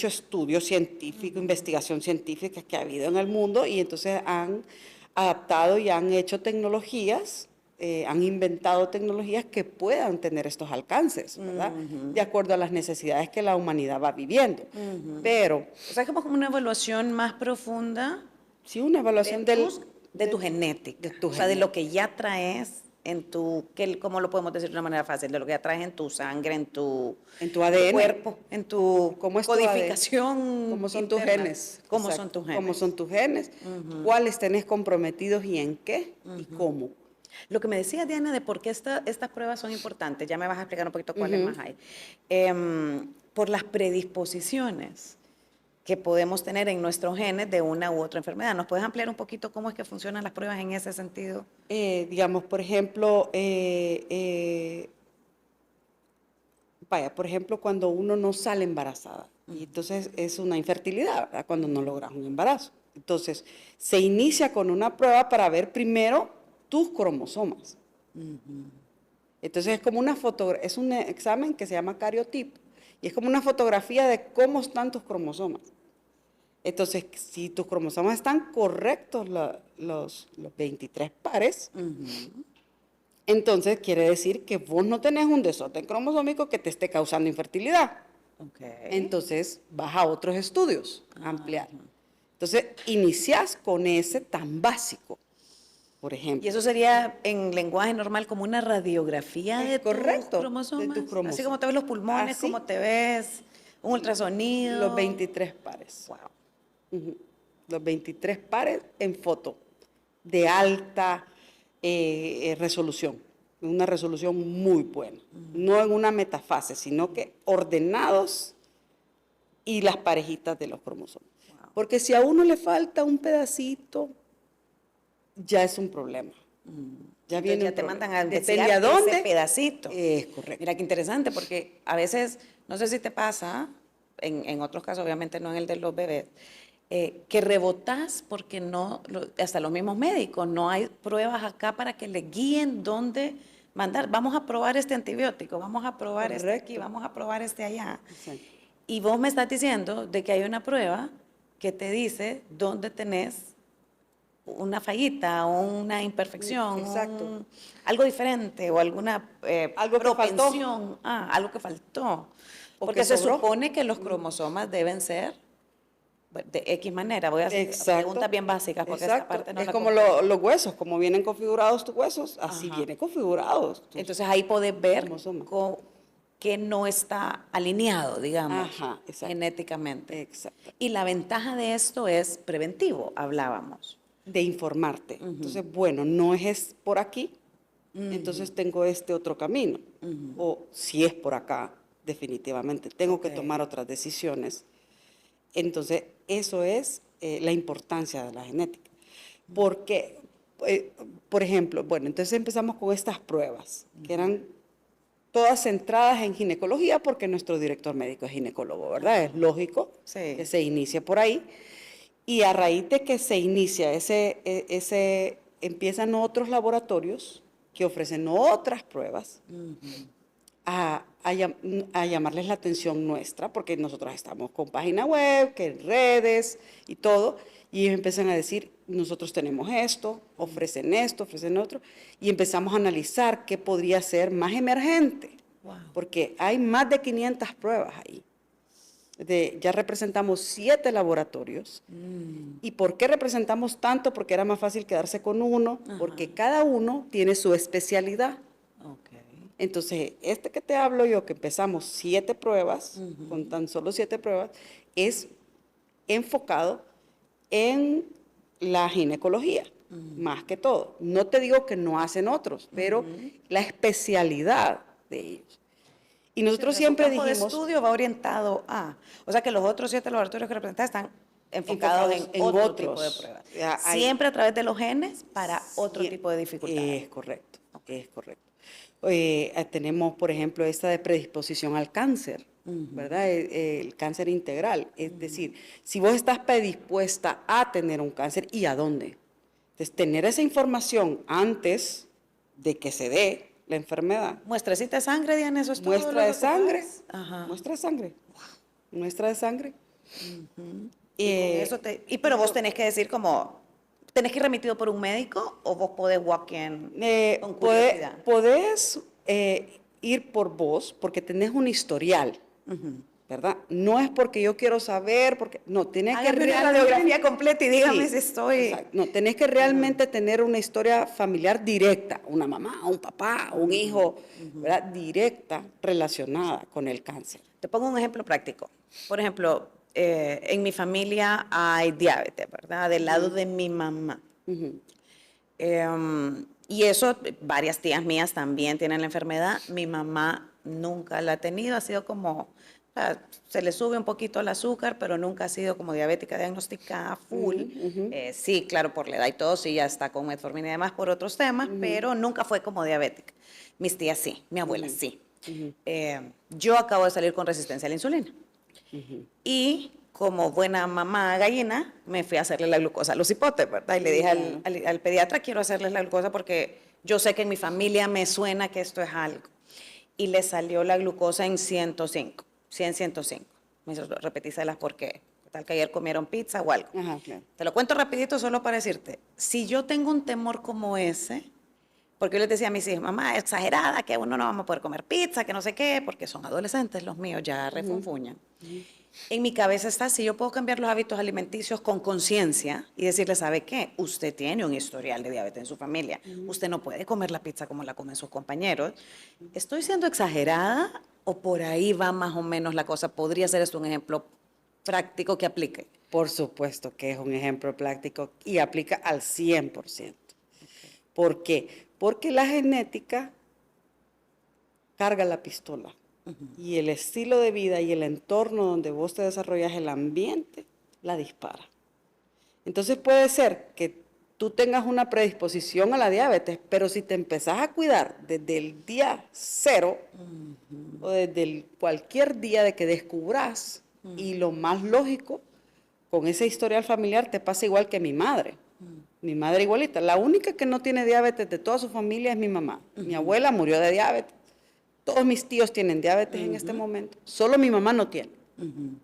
estudio científico, investigación científica que ha habido en el mundo, y entonces han adaptado y han hecho tecnologías, han inventado tecnologías que puedan tener estos alcances, ¿verdad? De acuerdo a las necesidades que la humanidad va viviendo. Pero, o sea, como una evaluación más profunda. Sí, una evaluación de tu genética, o sea, de lo que ya traes ¿cómo lo podemos decir de una manera fácil? De lo que ya traes en tu sangre, en tu ADN, cuerpo, en tu ¿cómo es tu codificación cómo son tus interna. genes, ¿Cómo exacto, son tus genes? cómo son tus genes, cuáles tenés comprometidos y en qué y cómo. Lo que me decía Diana de por qué estas pruebas son importantes, ya me vas a explicar un poquito cuáles más hay. Por las predisposiciones que podemos tener en nuestros genes de una u otra enfermedad. ¿Nos puedes ampliar un poquito cómo es que funcionan las pruebas en ese sentido? Digamos, por ejemplo, por ejemplo, cuando uno no sale embarazada, y entonces es una infertilidad, ¿verdad? Cuando no logras un embarazo. Entonces, se inicia con una prueba para ver primero tus cromosomas. Entonces, es como es un examen que se llama cariotipo, y es como una fotografía de cómo están tus cromosomas. Entonces, si tus cromosomas están correctos, los 23 pares, entonces quiere decir que vos no tenés un desorden cromosómico que te esté causando infertilidad. Entonces, vas a otros estudios, a ampliar. Entonces, inicias con ese tan básico, por ejemplo. Y eso sería en lenguaje normal como una radiografía de tus cromosomas. De tus cromosomas. Así como te ves los pulmones, Así, como te ves un ultrasonido. los 23 pares. Wow. Los 23 pares en foto, de alta resolución, una resolución muy buena. No en una metafase, sino que ordenados y las parejitas de los cromosomas. Wow. Porque si a uno le falta un pedacito, ya es un problema. Ya viene ya te mandan a depende a dónde ese pedacito. Es correcto. Mira qué interesante, porque a veces, no sé si te pasa, en otros casos, obviamente no en el de los bebés, que rebotás porque no, hasta los mismos médicos, no hay pruebas acá para que le guíen dónde mandar. Vamos a probar este antibiótico, vamos a probar este aquí, vamos a probar este allá. Exacto. Y vos me estás diciendo de que hay una prueba que te dice dónde tenés una fallita o una imperfección, algo diferente o alguna algo propensión, algo que faltó. Porque se supone que los cromosomas deben ser de X manera. Voy a hacer preguntas bien básicas porque esta parte no es la como los huesos, como vienen configurados tus huesos, así vienen configurados. Entonces ahí podés ver que no está alineado, digamos, genéticamente. Exacto. Y la ventaja de esto es preventivo, hablábamos. De informarte. Entonces, bueno, no es por aquí, entonces tengo este otro camino. O si es por acá, definitivamente, tengo que tomar otras decisiones. Entonces, eso es la importancia de la genética. Porque, por ejemplo, bueno, entonces empezamos con estas pruebas, que eran todas centradas en ginecología, porque nuestro director médico es ginecólogo, ¿verdad? Es lógico que se inicie por ahí. Y a raíz de que se inicia empiezan otros laboratorios que ofrecen otras pruebas a llamarles la atención nuestra, porque nosotros estamos con página web, que en redes y todo, y ellos empiezan a decir, nosotros tenemos esto, ofrecen otro, y empezamos a analizar qué podría ser más emergente, porque hay más de 500 pruebas ahí. Ya representamos 7 laboratorios. ¿Y por qué representamos tanto? Porque era más fácil quedarse con uno, porque cada uno tiene su especialidad. Entonces, este que te hablo yo, que empezamos 7 pruebas, con tan solo 7 pruebas, es enfocado en la ginecología, más que todo. No te digo que no hacen otros, pero la especialidad de ellos. Y nosotros siempre dijimos... El estudio va orientado a... O sea que los otros 7 laboratorios que representas están enfocados en otro tipo de pruebas. Siempre a través de los genes para otro tipo de dificultades. Es correcto, es correcto. Tenemos, por ejemplo, esta de predisposición al cáncer, ¿verdad? El cáncer integral. Es decir, si vos estás predispuesta a tener un cáncer, ¿y a dónde? Entonces, tener esa información antes de que se dé la enfermedad. Muestrecita de sangre, Diana, eso es todo. Muestra de sangre. Muestra de sangre. Muestra de sangre. Pero vos tenés que decir como, ¿tenés que ir remitido por un médico o vos podés walk-in con curiosidad? Podés ir por vos porque tenés un historial, ¿verdad? No es porque yo quiero saber, porque no, tenés que Hágame una realmente... radiografía completa y dígame Sí, si estoy... exacto. No, tenés que realmente tener una historia familiar directa, una mamá, un papá, un hijo, ¿verdad? Directa, relacionada con el cáncer. Te pongo un ejemplo práctico. Por ejemplo, en mi familia hay diabetes, ¿verdad? Del lado de mi mamá. Y eso, varias tías mías también tienen la enfermedad. Mi mamá nunca la ha tenido, ha sido como, o sea, se le sube un poquito el azúcar, pero nunca ha sido como diabética diagnosticada full. Sí, claro, por la edad y todo, sí, ya está con metformina y demás por otros temas, pero nunca fue como diabética. Mis tías sí, mi abuela sí. Yo acabo de salir con resistencia a la insulina. Y como buena mamá gallina, me fui a hacerle la glucosa a los hipotes, ¿verdad? Y le dije al pediatra, quiero hacerles la glucosa porque yo sé que en mi familia me suena que esto es algo. Y le salió la glucosa en 105, 100, 105. Me dice, repetíselas porque tal que ayer comieron pizza o algo. Ajá, claro. Te lo cuento rapidito solo para decirte, si yo tengo un temor como ese, porque yo les decía a mis hijos, mamá, exagerada, que uno no vamos a poder comer pizza, que no sé qué, porque son adolescentes los míos, ya refunfuñan. En mi cabeza está, si yo puedo cambiar los hábitos alimenticios con conciencia y decirle, ¿sabe qué? Usted tiene un historial de diabetes en su familia. Usted no puede comer la pizza como la comen sus compañeros. ¿Estoy siendo exagerada o por ahí va más o menos la cosa? ¿Podría ser esto un ejemplo práctico que aplique? Por supuesto que es un ejemplo práctico y aplica al 100%. ¿Por qué? Porque la genética carga la pistola. Y el estilo de vida y el entorno donde vos te desarrollas, el ambiente, la dispara. Entonces puede ser que tú tengas una predisposición a la diabetes, pero si te empezás a cuidar desde el día cero o desde cualquier día de que descubras, y lo más lógico, con ese historial familiar te pasa igual que mi madre. Mi madre igualita. La única que no tiene diabetes de toda su familia es mi mamá. Mi abuela murió de diabetes. Todos mis tíos tienen diabetes en este momento. Solo mi mamá no tiene.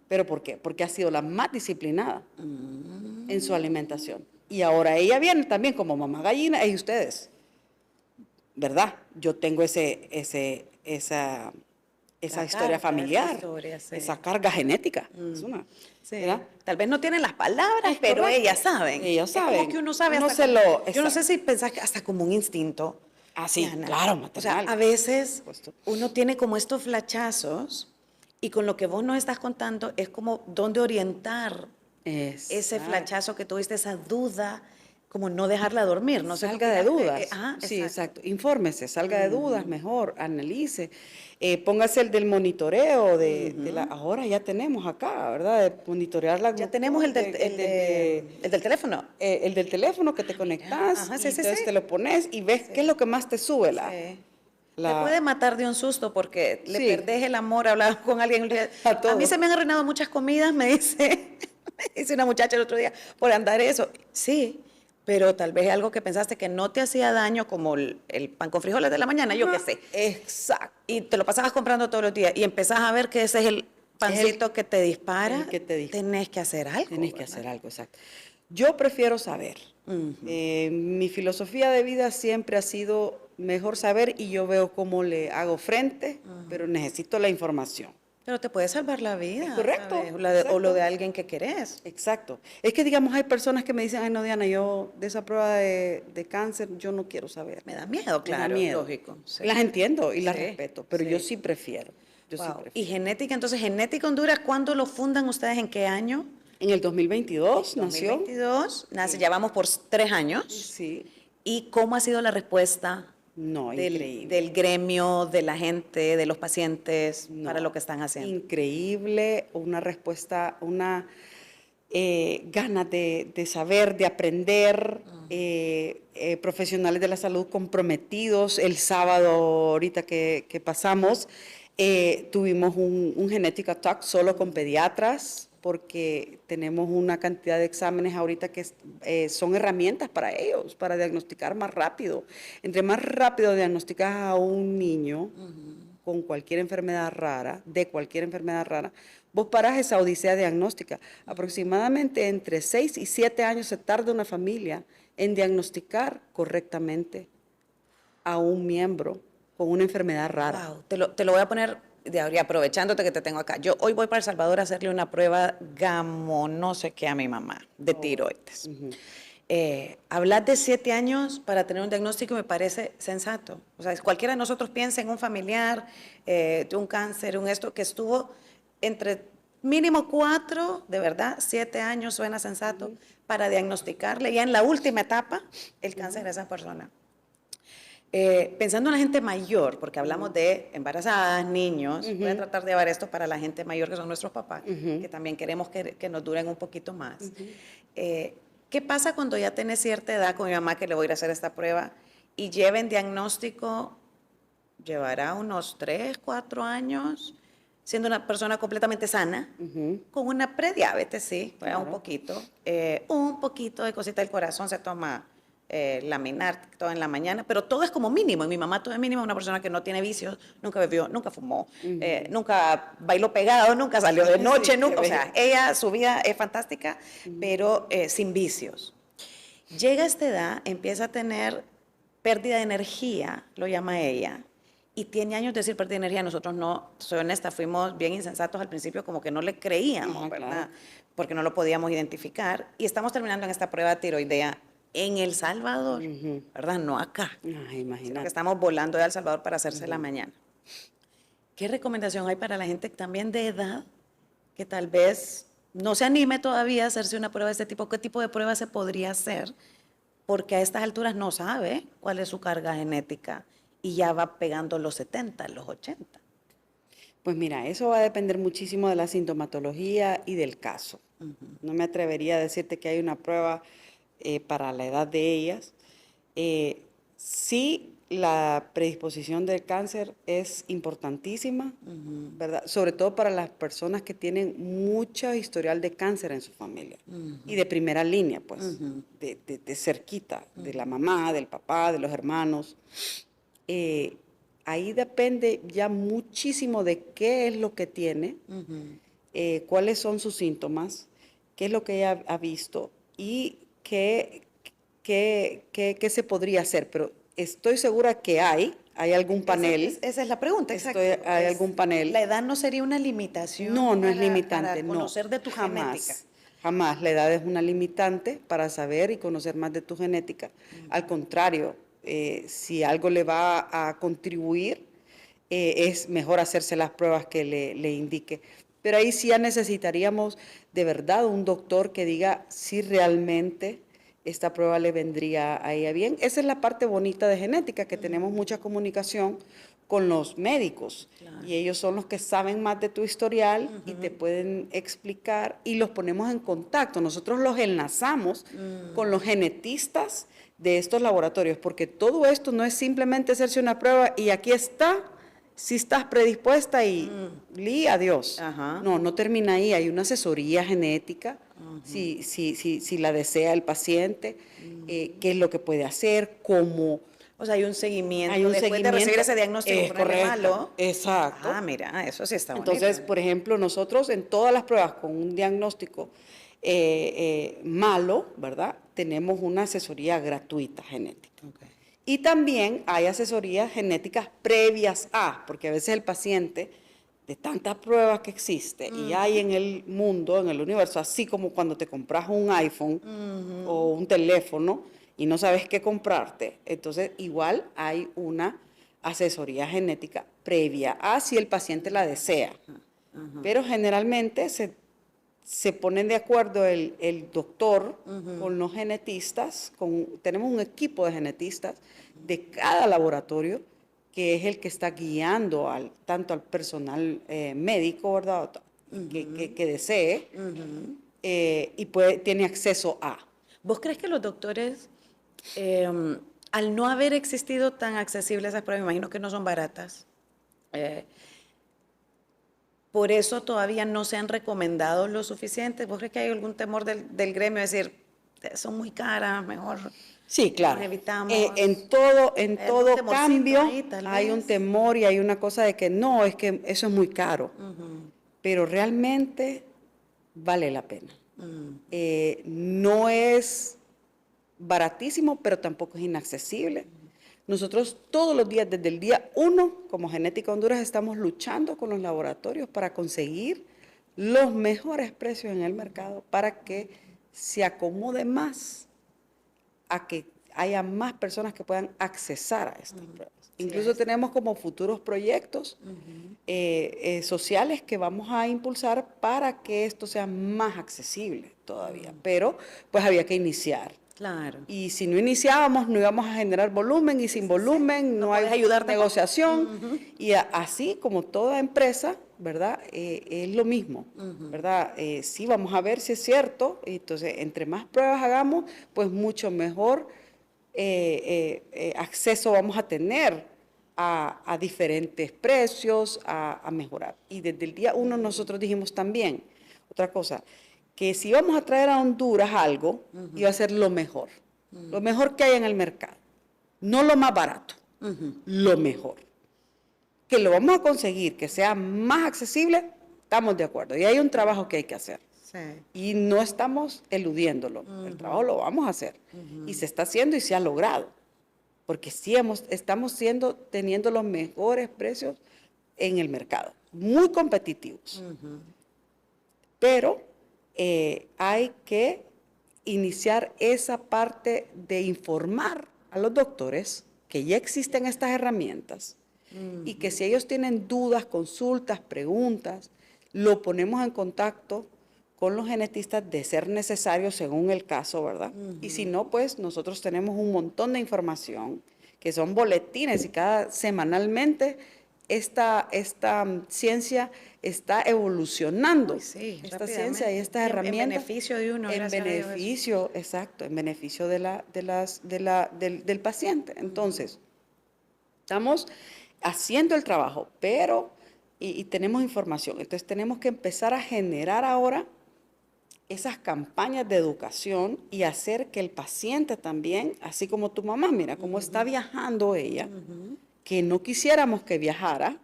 ¿Pero por qué? Porque ha sido la más disciplinada en su alimentación. Y ahora ella viene también como mamá gallina, y ustedes, ¿verdad? Yo tengo esa historia familiar, Historia, sí. esa carga genética. Es una, Sí. ¿verdad? Tal vez no tienen las palabras, Es pero correcto. ellas saben. Ellos Es saben. como que uno sabe Uno hasta se como- lo- yo no sé exacto. si pensás que hasta como un instinto. Ah, sí, Diana. claro, O sea, maternal. a veces Supuesto. uno tiene como estos flachazos y con lo que vos nos estás contando es como dónde orientar ese Exacto. flachazo que tuviste, esa duda, como no dejarla dormir. No sé qué Salga de opinaste. dudas. Ajá, Sí, exacto. Infórmese, salga de dudas, mejor, analice. Póngase el del monitoreo de la. Ahora ya tenemos acá, ¿verdad? De monitorear la Ya tenemos el del, glucosa, el del teléfono. el del teléfono que te conectas, Ajá, y sí, sí, entonces sí. te lo pones y ves qué es lo que más te sube Sí. la- Te puede matar de un susto porque le Sí. perdés el amor a hablar con alguien. A todo. A mí se me han arruinado muchas comidas, me dice, me dice una muchacha el otro día, por andar eso. Sí, pero tal vez algo que pensaste que no te hacía daño, como el pan con frijoles de la mañana, yo qué sé. Exacto. Y te lo pasabas comprando todos los días y empezás a ver que ese es el pancito que te dispara. el que te dispara. Tenés que hacer algo. Tienes que ¿verdad? hacer algo, exacto. Yo prefiero saber. Mi filosofía de vida siempre ha sido mejor saber, y yo veo cómo le hago frente, pero necesito la información. Pero te puede salvar la vida. Es correcto, ¿sabes? O lo exacto. de alguien que querés. Exacto. Es que, digamos, hay personas que me dicen, ay, no, Diana, yo de esa prueba de cáncer, yo no quiero saber. Me da miedo, Me da claro, miedo. lógico. Sí. Las entiendo y las Sí, respeto, pero sí. yo sí prefiero. Yo sí Wow. prefiero. Y genética, entonces, Genética Honduras, ¿cuándo lo fundan ustedes? ¿En qué año? En el 2022 nació. 2022, nace, ya vamos por 3 años. Sí. ¿Y cómo ha sido la respuesta No, increíble. del gremio, de la gente, de los pacientes, No, para lo que están haciendo? Increíble, una respuesta, una ganas de saber, de aprender, profesionales de la salud comprometidos. El sábado, ahorita que pasamos, tuvimos un Genetica Talk solo con pediatras, porque tenemos una cantidad de exámenes ahorita que son herramientas para ellos, para diagnosticar más rápido. Entre más rápido diagnosticas a un niño con cualquier enfermedad rara, de cualquier enfermedad rara, vos parás esa odisea diagnóstica. Aproximadamente entre 6 y 7 años se tarda una familia en diagnosticar correctamente a un miembro con una enfermedad rara. Wow, te lo voy a poner de ahora, y aprovechándote que te tengo acá, yo hoy voy para El Salvador a hacerle una prueba gamo, no sé qué, a mi mamá, de tiroides. Hablar de 7 años para tener un diagnóstico me parece sensato. O sea, cualquiera de nosotros piensa en un familiar de un cáncer, un esto, que estuvo entre mínimo 4, de verdad, 7 años suena sensato, para diagnosticarle ya en la última etapa el cáncer a esa persona. Pensando en la gente mayor, porque hablamos de embarazadas, niños, voy a tratar de llevar esto para la gente mayor que son nuestros papás, que también queremos que nos duren un poquito más. ¿Qué pasa cuando ya tenés cierta edad, con mi mamá que le voy a ir a hacer esta prueba, y lleven diagnóstico, llevará unos 3, 4 años, siendo una persona completamente sana, con una prediabetes, sí, claro. Un poquito de cosita del corazón se toma laminar todo en la mañana, pero todo es como mínimo. Y mi mamá todo es mínimo, una persona que no tiene vicios, nunca bebió, nunca fumó, nunca bailó pegado, nunca salió de noche, sí, nunca, o sea, ella, su vida es fantástica, pero sin vicios. Llega a esta edad, empieza a tener pérdida de energía, lo llama ella, y tiene años de decir pérdida de energía. Nosotros no, soy honesta, fuimos bien insensatos al principio, como que no le creíamos, ¿verdad? Claro. Porque no lo podíamos identificar. Y estamos terminando en esta prueba de tiroidea en El Salvador, ¿verdad? No acá. Imagínate. Que estamos volando de El Salvador para hacérsela mañana. ¿Qué recomendación hay para la gente también de edad que tal vez no se anime todavía a hacerse una prueba de este tipo? ¿Qué tipo de prueba se podría hacer? Porque a estas alturas no sabe cuál es su carga genética y ya va pegando los 70, los 80. Pues mira, eso va a depender muchísimo de la sintomatología y del caso. No me atrevería a decirte que hay una prueba para la edad de ellas. Sí, la predisposición del cáncer es importantísima, ¿verdad? Sobre todo para las personas que tienen mucho historial de cáncer en su familia y de primera línea, pues, de cerquita, de la mamá, del papá, de los hermanos. Ahí depende ya muchísimo de qué es lo que tiene, cuáles son sus síntomas, qué es lo que ella ha visto y qué se podría hacer. Pero estoy segura que hay algún panel. Esa es la pregunta, exacto. Hay algún panel. ¿La edad no sería una limitación? No, no es limitante, para conocer de tu genética. Jamás, la edad es una limitante para saber y conocer más de tu genética. Al contrario, si algo le va a contribuir, es mejor hacerse las pruebas que le indique. Pero ahí sí ya necesitaríamos de verdad un doctor que diga si realmente esta prueba le vendría a ella bien. Esa es la parte bonita de genética, que tenemos mucha comunicación con los médicos, claro. Y ellos son los que saben más de tu historial y te pueden explicar y los ponemos en contacto. Nosotros los enlazamos con los genetistas de estos laboratorios, porque todo esto no es simplemente hacerse una prueba y aquí está, si estás predispuesta y adiós. No termina ahí, hay una asesoría genética, si la desea el paciente, qué es lo que puede hacer, cómo. O sea, hay un seguimiento después de recibir ese diagnóstico malo. Exacto. Mira, eso sí está bonito. Entonces, por ejemplo, nosotros en todas las pruebas con un diagnóstico malo, ¿verdad? Tenemos una asesoría gratuita genética. Okay. Y también hay asesorías genéticas previas a, porque a veces el paciente, de tantas pruebas que existe y hay en el mundo, en el universo, así como cuando te compras un iPhone o un teléfono y no sabes qué comprarte, entonces igual hay una asesoría genética previa a si el paciente la desea. Pero generalmente se ponen de acuerdo el doctor con los genetistas, tenemos un equipo de genetistas de cada laboratorio que es el que está guiando tanto al personal médico, ¿verdad? Que desee y tiene acceso a. ¿Vos crees que los doctores, al no haber existido tan accesibles esas pruebas, me imagino que no son baratas, por eso todavía no se han recomendado lo suficiente? ¿Vos crees que hay algún temor del gremio de decir, son muy caras, mejor? Sí, claro. Evitamos. En todo cambio hay un temor y hay una cosa de que no, es que eso es muy caro, pero realmente vale la pena. No es baratísimo, pero tampoco es inaccesible. Nosotros todos los días, desde el día 1, como Genética Honduras, estamos luchando con los laboratorios para conseguir los mejores precios en el mercado para que se acomode más a que haya más personas que puedan accesar a estas pruebas. Incluso tenemos como futuros proyectos sociales que vamos a impulsar para que esto sea más accesible todavía. Pero pues había que iniciar. Claro. Y si no iniciábamos, no íbamos a generar volumen, y sin volumen no hay negociación. Y así como toda empresa, ¿verdad? Es lo mismo, ¿verdad? Sí, vamos a ver si es cierto. Entonces, entre más pruebas hagamos, pues mucho mejor acceso vamos a tener a diferentes precios, a mejorar. Y desde el día 1 nosotros dijimos también, otra cosa, que si vamos a traer a Honduras algo, iba a ser lo mejor que hay en el mercado, no lo más barato, lo mejor. Que lo vamos a conseguir, que sea más accesible, estamos de acuerdo. Y hay un trabajo que hay que hacer. Sí. Y no estamos eludiéndolo. El trabajo lo vamos a hacer. Y se está haciendo y se ha logrado. Porque sí estamos teniendo los mejores precios en el mercado. Muy competitivos. Pero hay que iniciar esa parte de informar a los doctores que ya existen estas herramientas y que si ellos tienen dudas, consultas, preguntas, lo ponemos en contacto con los genetistas de ser necesario según el caso, ¿verdad? Y si no, pues nosotros tenemos un montón de información que son boletines y semanalmente esta ciencia está evolucionando. Sí, esta ciencia y estas herramientas. En beneficio de uno. En beneficio, exacto, en beneficio del paciente. Entonces, estamos haciendo el trabajo, pero, y tenemos información. Entonces, tenemos que empezar a generar ahora esas campañas de educación y hacer que el paciente también, así como tu mamá, mira, cómo está viajando ella, que no quisiéramos que viajara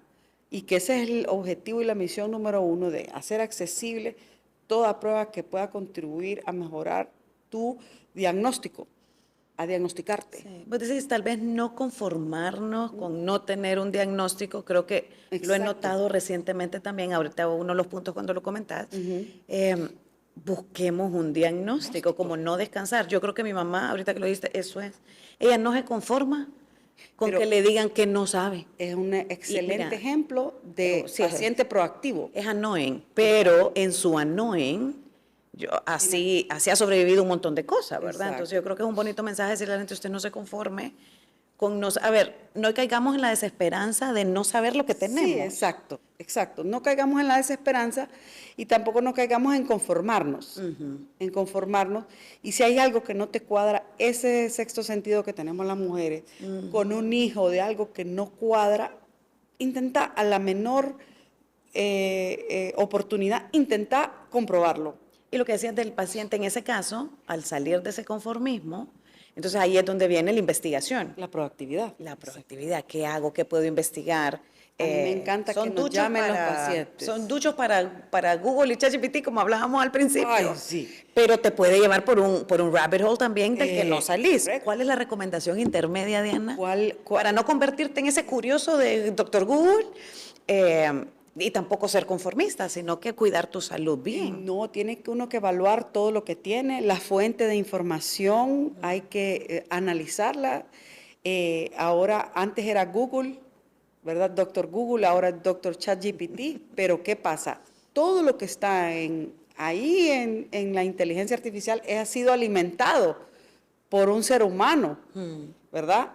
y que ese es el objetivo y la misión número 1 de hacer accesible toda prueba que pueda contribuir a mejorar tu diagnóstico, a diagnosticarte. Sí. Vos decís, tal vez no conformarnos con no tener un diagnóstico, creo que lo he notado recientemente también, ahorita uno de los puntos cuando lo comentás, busquemos un diagnóstico, como no descansar. Yo creo que mi mamá, ahorita que lo dijiste, eso es, ella no se conforma con que le digan que no sabe. Es un excelente ejemplo de paciente proactivo. Es annoying, pero en su annoying, así ha sobrevivido un montón de cosas, ¿verdad? Exacto. Entonces yo creo que es un bonito mensaje decirle a la gente, usted no se conforme con no caigamos en la desesperanza de no saber lo que tenemos. Sí, exacto. No caigamos en la desesperanza y tampoco no caigamos en conformarnos. Y si hay algo que no te cuadra, ese sexto sentido que tenemos las mujeres, con un hijo de algo que no cuadra, intenta a la menor oportunidad, intenta comprobarlo. Y lo que decías del paciente, en ese caso, al salir de ese conformismo, entonces ahí es donde viene la investigación. La proactividad. La proactividad. ¿Qué hago? ¿Qué puedo investigar? A mí me encanta que nos llamen los pacientes. Son duchos para Google y ChatGPT, como hablábamos al principio. Ay, sí. Pero te puede llevar por un rabbit hole también del que no salís. ¿Cuál es la recomendación intermedia, Diana? Para no convertirte en ese curioso de Dr. Google y tampoco ser conformista, sino que cuidar tu salud bien. No, tiene uno que evaluar todo lo que tiene, la fuente de información, hay que analizarla. Ahora, antes era Google, ¿verdad? Doctor Google, ahora es Doctor ChatGPT, pero ¿qué pasa? Todo lo que está ahí en la inteligencia artificial ha sido alimentado por un ser humano, ¿verdad?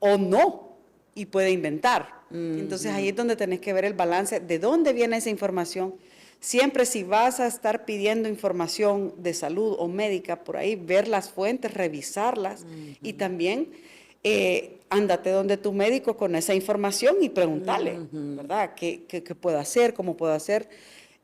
O no, y puede inventar. Entonces ahí es donde tenés que ver el balance, de dónde viene esa información. Siempre si vas a estar pidiendo información de salud o médica por ahí, ver las fuentes, revisarlas y también ándate donde tu médico con esa información y preguntarle, ¿verdad? ¿Qué puedo hacer? ¿Cómo puedo hacer?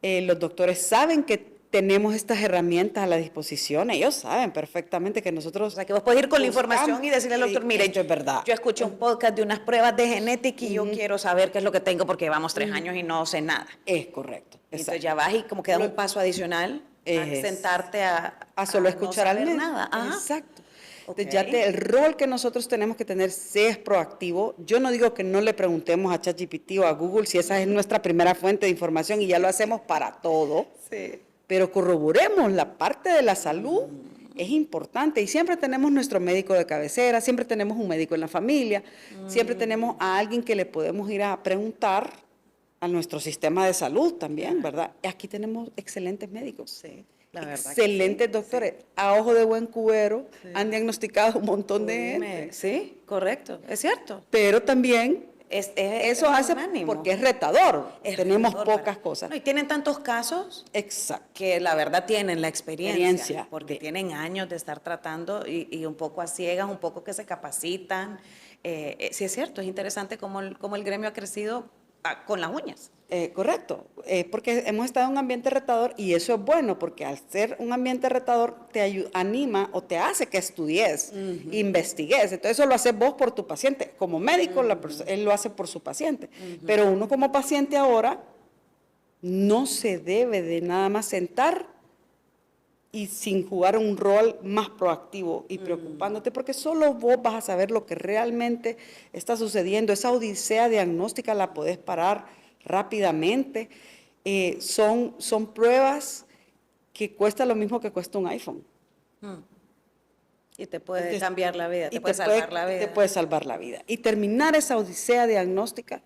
Los doctores saben que tenemos estas herramientas a la disposición, ellos saben perfectamente que nosotros... O sea, que vos podés ir con la información y decirle al doctor, mire, esto es verdad. Yo escuché un podcast de unas pruebas de genética y yo quiero saber qué es lo que tengo porque llevamos 3 años y no sé nada. Es correcto. Entonces ya vas y como que das un paso adicional a sentarte a solo escuchar no al saber médico. nada. Exacto. Entonces, el rol que nosotros tenemos que tener sí es proactivo. Yo no digo que no le preguntemos a ChatGPT o a Google si esa es nuestra primera fuente de información y ya lo hacemos para todo, Sí. pero corroboremos la parte de la salud. Es importante y siempre tenemos nuestro médico de cabecera, siempre tenemos un médico en la familia, siempre tenemos a alguien que le podemos ir a preguntar a nuestro sistema de salud también, ¿verdad? Aquí tenemos excelentes médicos. Sí, la verdad. Excelentes doctores, sí. a ojo de buen cubero, han diagnosticado un montón de gente. Sí, correcto, es cierto. Pero también eso hace unánime. porque es retador. Tenemos retador, pocas cosas. No, y tienen tantos casos Exacto. que la verdad tienen la experiencia porque de- tienen años de estar tratando y un poco a ciegas, un poco que se capacitan. Sí es cierto, es interesante cómo el gremio ha crecido con las uñas. Correcto, porque hemos estado en un ambiente retador y eso es bueno porque al ser un ambiente retador te anima o te hace que estudies, investigues. Entonces eso lo haces vos por tu paciente. Como médico, él lo hace por su paciente. Pero uno como paciente ahora no se debe de nada más sentar y sin jugar un rol más proactivo y preocupándote, porque solo vos vas a saber lo que realmente está sucediendo. Esa odisea diagnóstica la podés parar rápidamente. Son pruebas que cuesta lo mismo que cuesta un iPhone. Y te puede Entonces, cambiar la vida, y te puede salvar la vida. Te puede salvar la vida. Y terminar esa odisea diagnóstica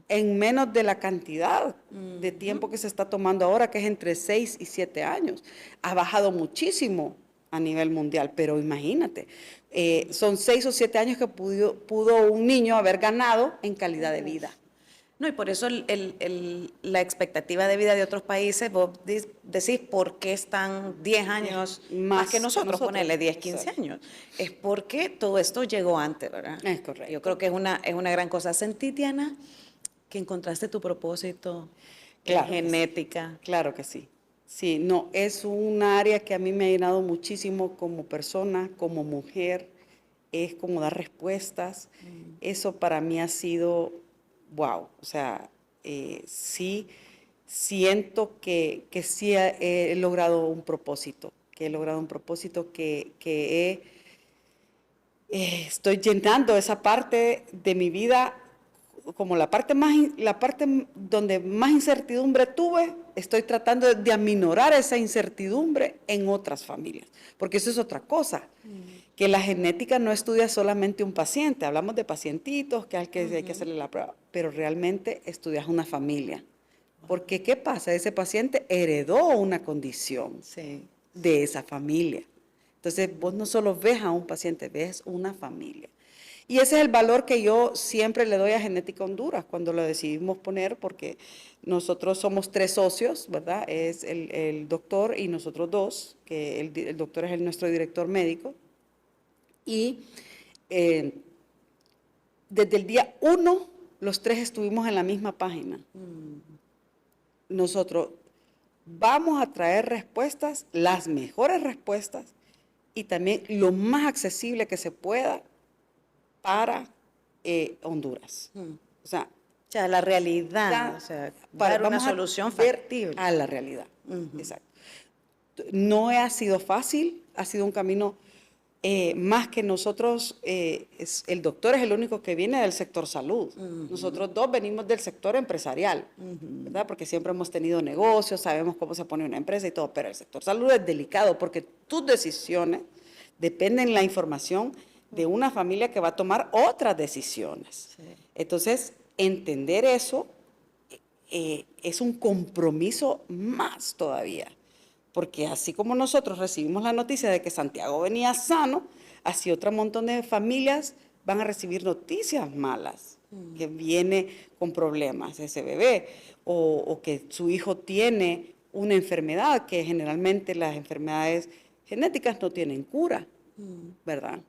en menos de la cantidad de tiempo que se está tomando ahora, que es entre 6 y 7 años. Ha bajado muchísimo a nivel mundial, pero imagínate, son 6 o 7 años que pudo un niño haber ganado en calidad de vida. No, y por eso la expectativa de vida de otros países, vos decís por qué están 10 años más que nosotros, ponerle 10, 15 años. Es porque todo esto llegó antes, ¿verdad? Es correcto. Yo creo que es una gran cosa. Sentí, Diana, que encontraste tu propósito en genética. Claro que sí. Sí, no, es un área que a mí me ha llenado muchísimo como persona, como mujer, es como dar respuestas. Eso para mí ha sido wow, o sea, sí siento que sí he logrado un propósito, que estoy llenando esa parte de mi vida, como la parte donde más incertidumbre tuve, estoy tratando de aminorar esa incertidumbre en otras familias, porque eso es otra cosa. Que la genética no estudia solamente un paciente, hablamos de pacientitos que hay que hacerle la prueba, pero realmente estudias una familia. Porque ¿qué pasa? Ese paciente heredó una condición de esa familia. Entonces vos no solo ves a un paciente, ves una familia. Y ese es el valor que yo siempre le doy a Genética Honduras cuando lo decidimos poner, porque nosotros somos 3 socios, ¿verdad? Es el doctor y nosotros 2, que el doctor es nuestro director médico. Y desde el día 1, los 3 estuvimos en la misma página. Nosotros vamos a traer respuestas, las mejores respuestas, y también lo más accesible que se pueda para Honduras. O sea, la realidad, dar una solución factible. A la realidad, exacto. No ha sido fácil, ha sido un camino. Más que nosotros, el doctor es el único que viene del sector salud. Nosotros 2 venimos del sector empresarial, ¿verdad? Porque siempre hemos tenido negocios, sabemos cómo se pone una empresa y todo, pero el sector salud es delicado porque tus decisiones dependen de la información de una familia que va a tomar otras decisiones. Entonces, entender eso es un compromiso más todavía. Porque así como nosotros recibimos la noticia de que Santiago venía sano, así otro montón de familias van a recibir noticias malas, que viene con problemas ese bebé, o que su hijo tiene una enfermedad, que generalmente las enfermedades genéticas no tienen cura, ¿verdad?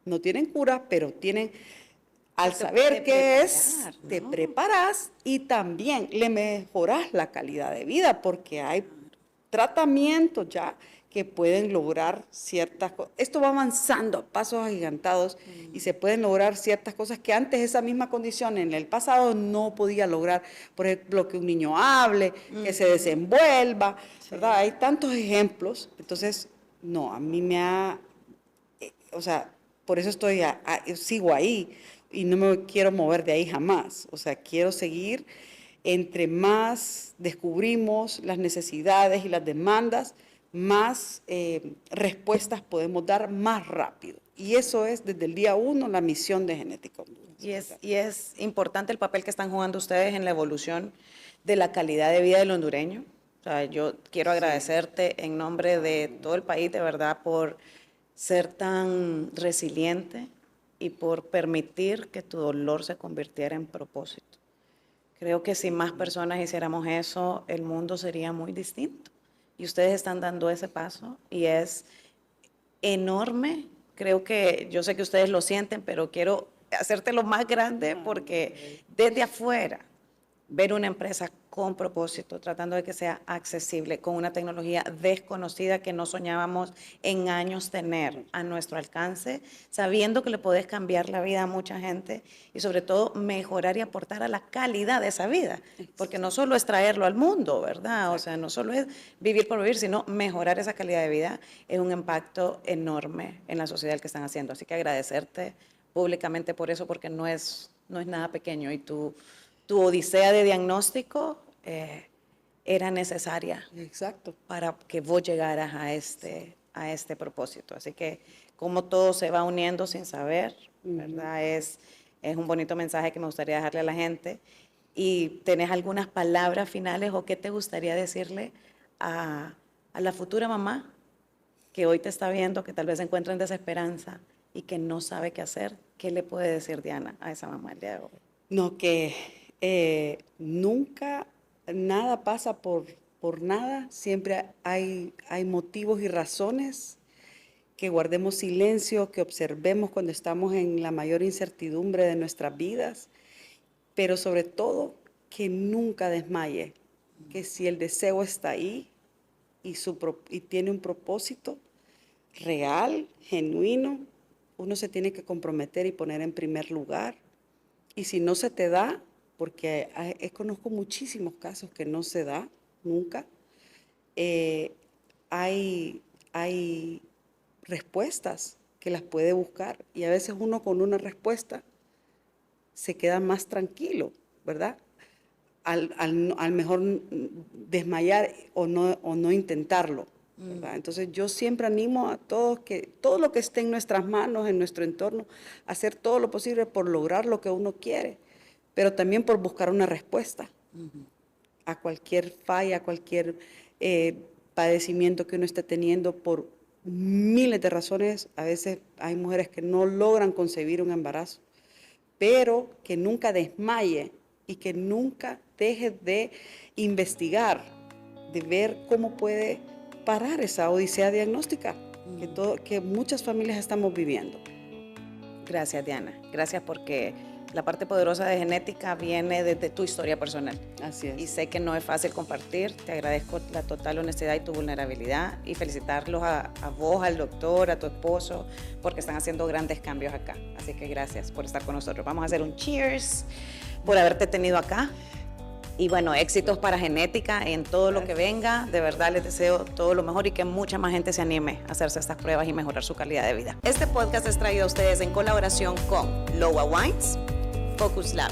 No tienen cura, pero tienen, al saber qué es, te preparas y también le mejoras la calidad de vida, porque hay tratamientos ya que pueden lograr ciertas cosas. Esto va avanzando a pasos agigantados y se pueden lograr ciertas cosas que antes esa misma condición en el pasado no podía lograr. Por ejemplo, que un niño hable, que se desenvuelva, ¿verdad? Hay tantos ejemplos. Entonces, no, a mí o sea, por eso sigo ahí y no me quiero mover de ahí jamás. O sea, quiero seguir. Entre más descubrimos las necesidades y las demandas, más respuestas podemos dar más rápido. Y eso es desde el día 1 la misión de Genética Honduras. Y es importante el papel que están jugando ustedes en la evolución de la calidad de vida del hondureño. O sea, yo quiero agradecerte en nombre de todo el país, de verdad, por ser tan resiliente y por permitir que tu dolor se convirtiera en propósito. Creo que si más personas hiciéramos eso, el mundo sería muy distinto. Y ustedes están dando ese paso y es enorme. Creo que, yo sé que ustedes lo sienten, pero quiero hacértelo más grande porque desde afuera, ver una empresa con propósito, tratando de que sea accesible, con una tecnología desconocida que no soñábamos en años tener a nuestro alcance, sabiendo que le podés cambiar la vida a mucha gente y sobre todo mejorar y aportar a la calidad de esa vida, porque no solo es traerlo al mundo, ¿verdad? O sea, no solo es vivir por vivir, sino mejorar esa calidad de vida es un impacto enorme en la sociedad que están haciendo. Así que agradecerte públicamente por eso, porque no es nada pequeño y tu odisea de diagnóstico era necesaria. Exacto. Para que vos llegaras a este propósito. Así que como todo se va uniendo sin saber, ¿verdad? Es un bonito mensaje que me gustaría dejarle a la gente. ¿Y tenés algunas palabras finales o qué te gustaría decirle a la futura mamá que hoy te está viendo, que tal vez se encuentra en desesperanza y que no sabe qué hacer? ¿Qué le puede decir Diana a esa mamá el día de hoy? No, que nunca nada pasa por nada, siempre hay motivos y razones, que guardemos silencio, que observemos cuando estamos en la mayor incertidumbre de nuestras vidas, pero sobre todo que nunca desmaye, que si el deseo está ahí y tiene un propósito real, genuino, uno se tiene que comprometer y poner en primer lugar. Y si no se te da, porque conozco muchísimos casos que no se da nunca, hay respuestas que las puede buscar y a veces uno con una respuesta se queda más tranquilo, ¿verdad? Al mejor desmayar o no intentarlo, ¿verdad? Entonces yo siempre animo a todos que todo lo que esté en nuestras manos, en nuestro entorno, hacer todo lo posible por lograr lo que uno quiere, pero también por buscar una respuesta a cualquier falla, a cualquier padecimiento que uno esté teniendo por miles de razones. A veces hay mujeres que no logran concebir un embarazo, pero que nunca desmaye y que nunca deje de investigar, de ver cómo puede parar esa odisea diagnóstica que muchas familias estamos viviendo. Gracias, Diana. Gracias porque la parte poderosa de genética viene desde tu historia personal. Así es. Y sé que no es fácil compartir. Te agradezco la total honestidad y tu vulnerabilidad y felicitarlos a vos, al doctor, a tu esposo, porque están haciendo grandes cambios acá. Así que gracias por estar con nosotros. Vamos a hacer un cheers por haberte tenido acá. Y bueno, éxitos para genética en todo lo que venga. De verdad les deseo todo lo mejor y que mucha más gente se anime a hacerse estas pruebas y mejorar su calidad de vida. Este podcast es traído a ustedes en colaboración con Loa Wines, Focus Lab,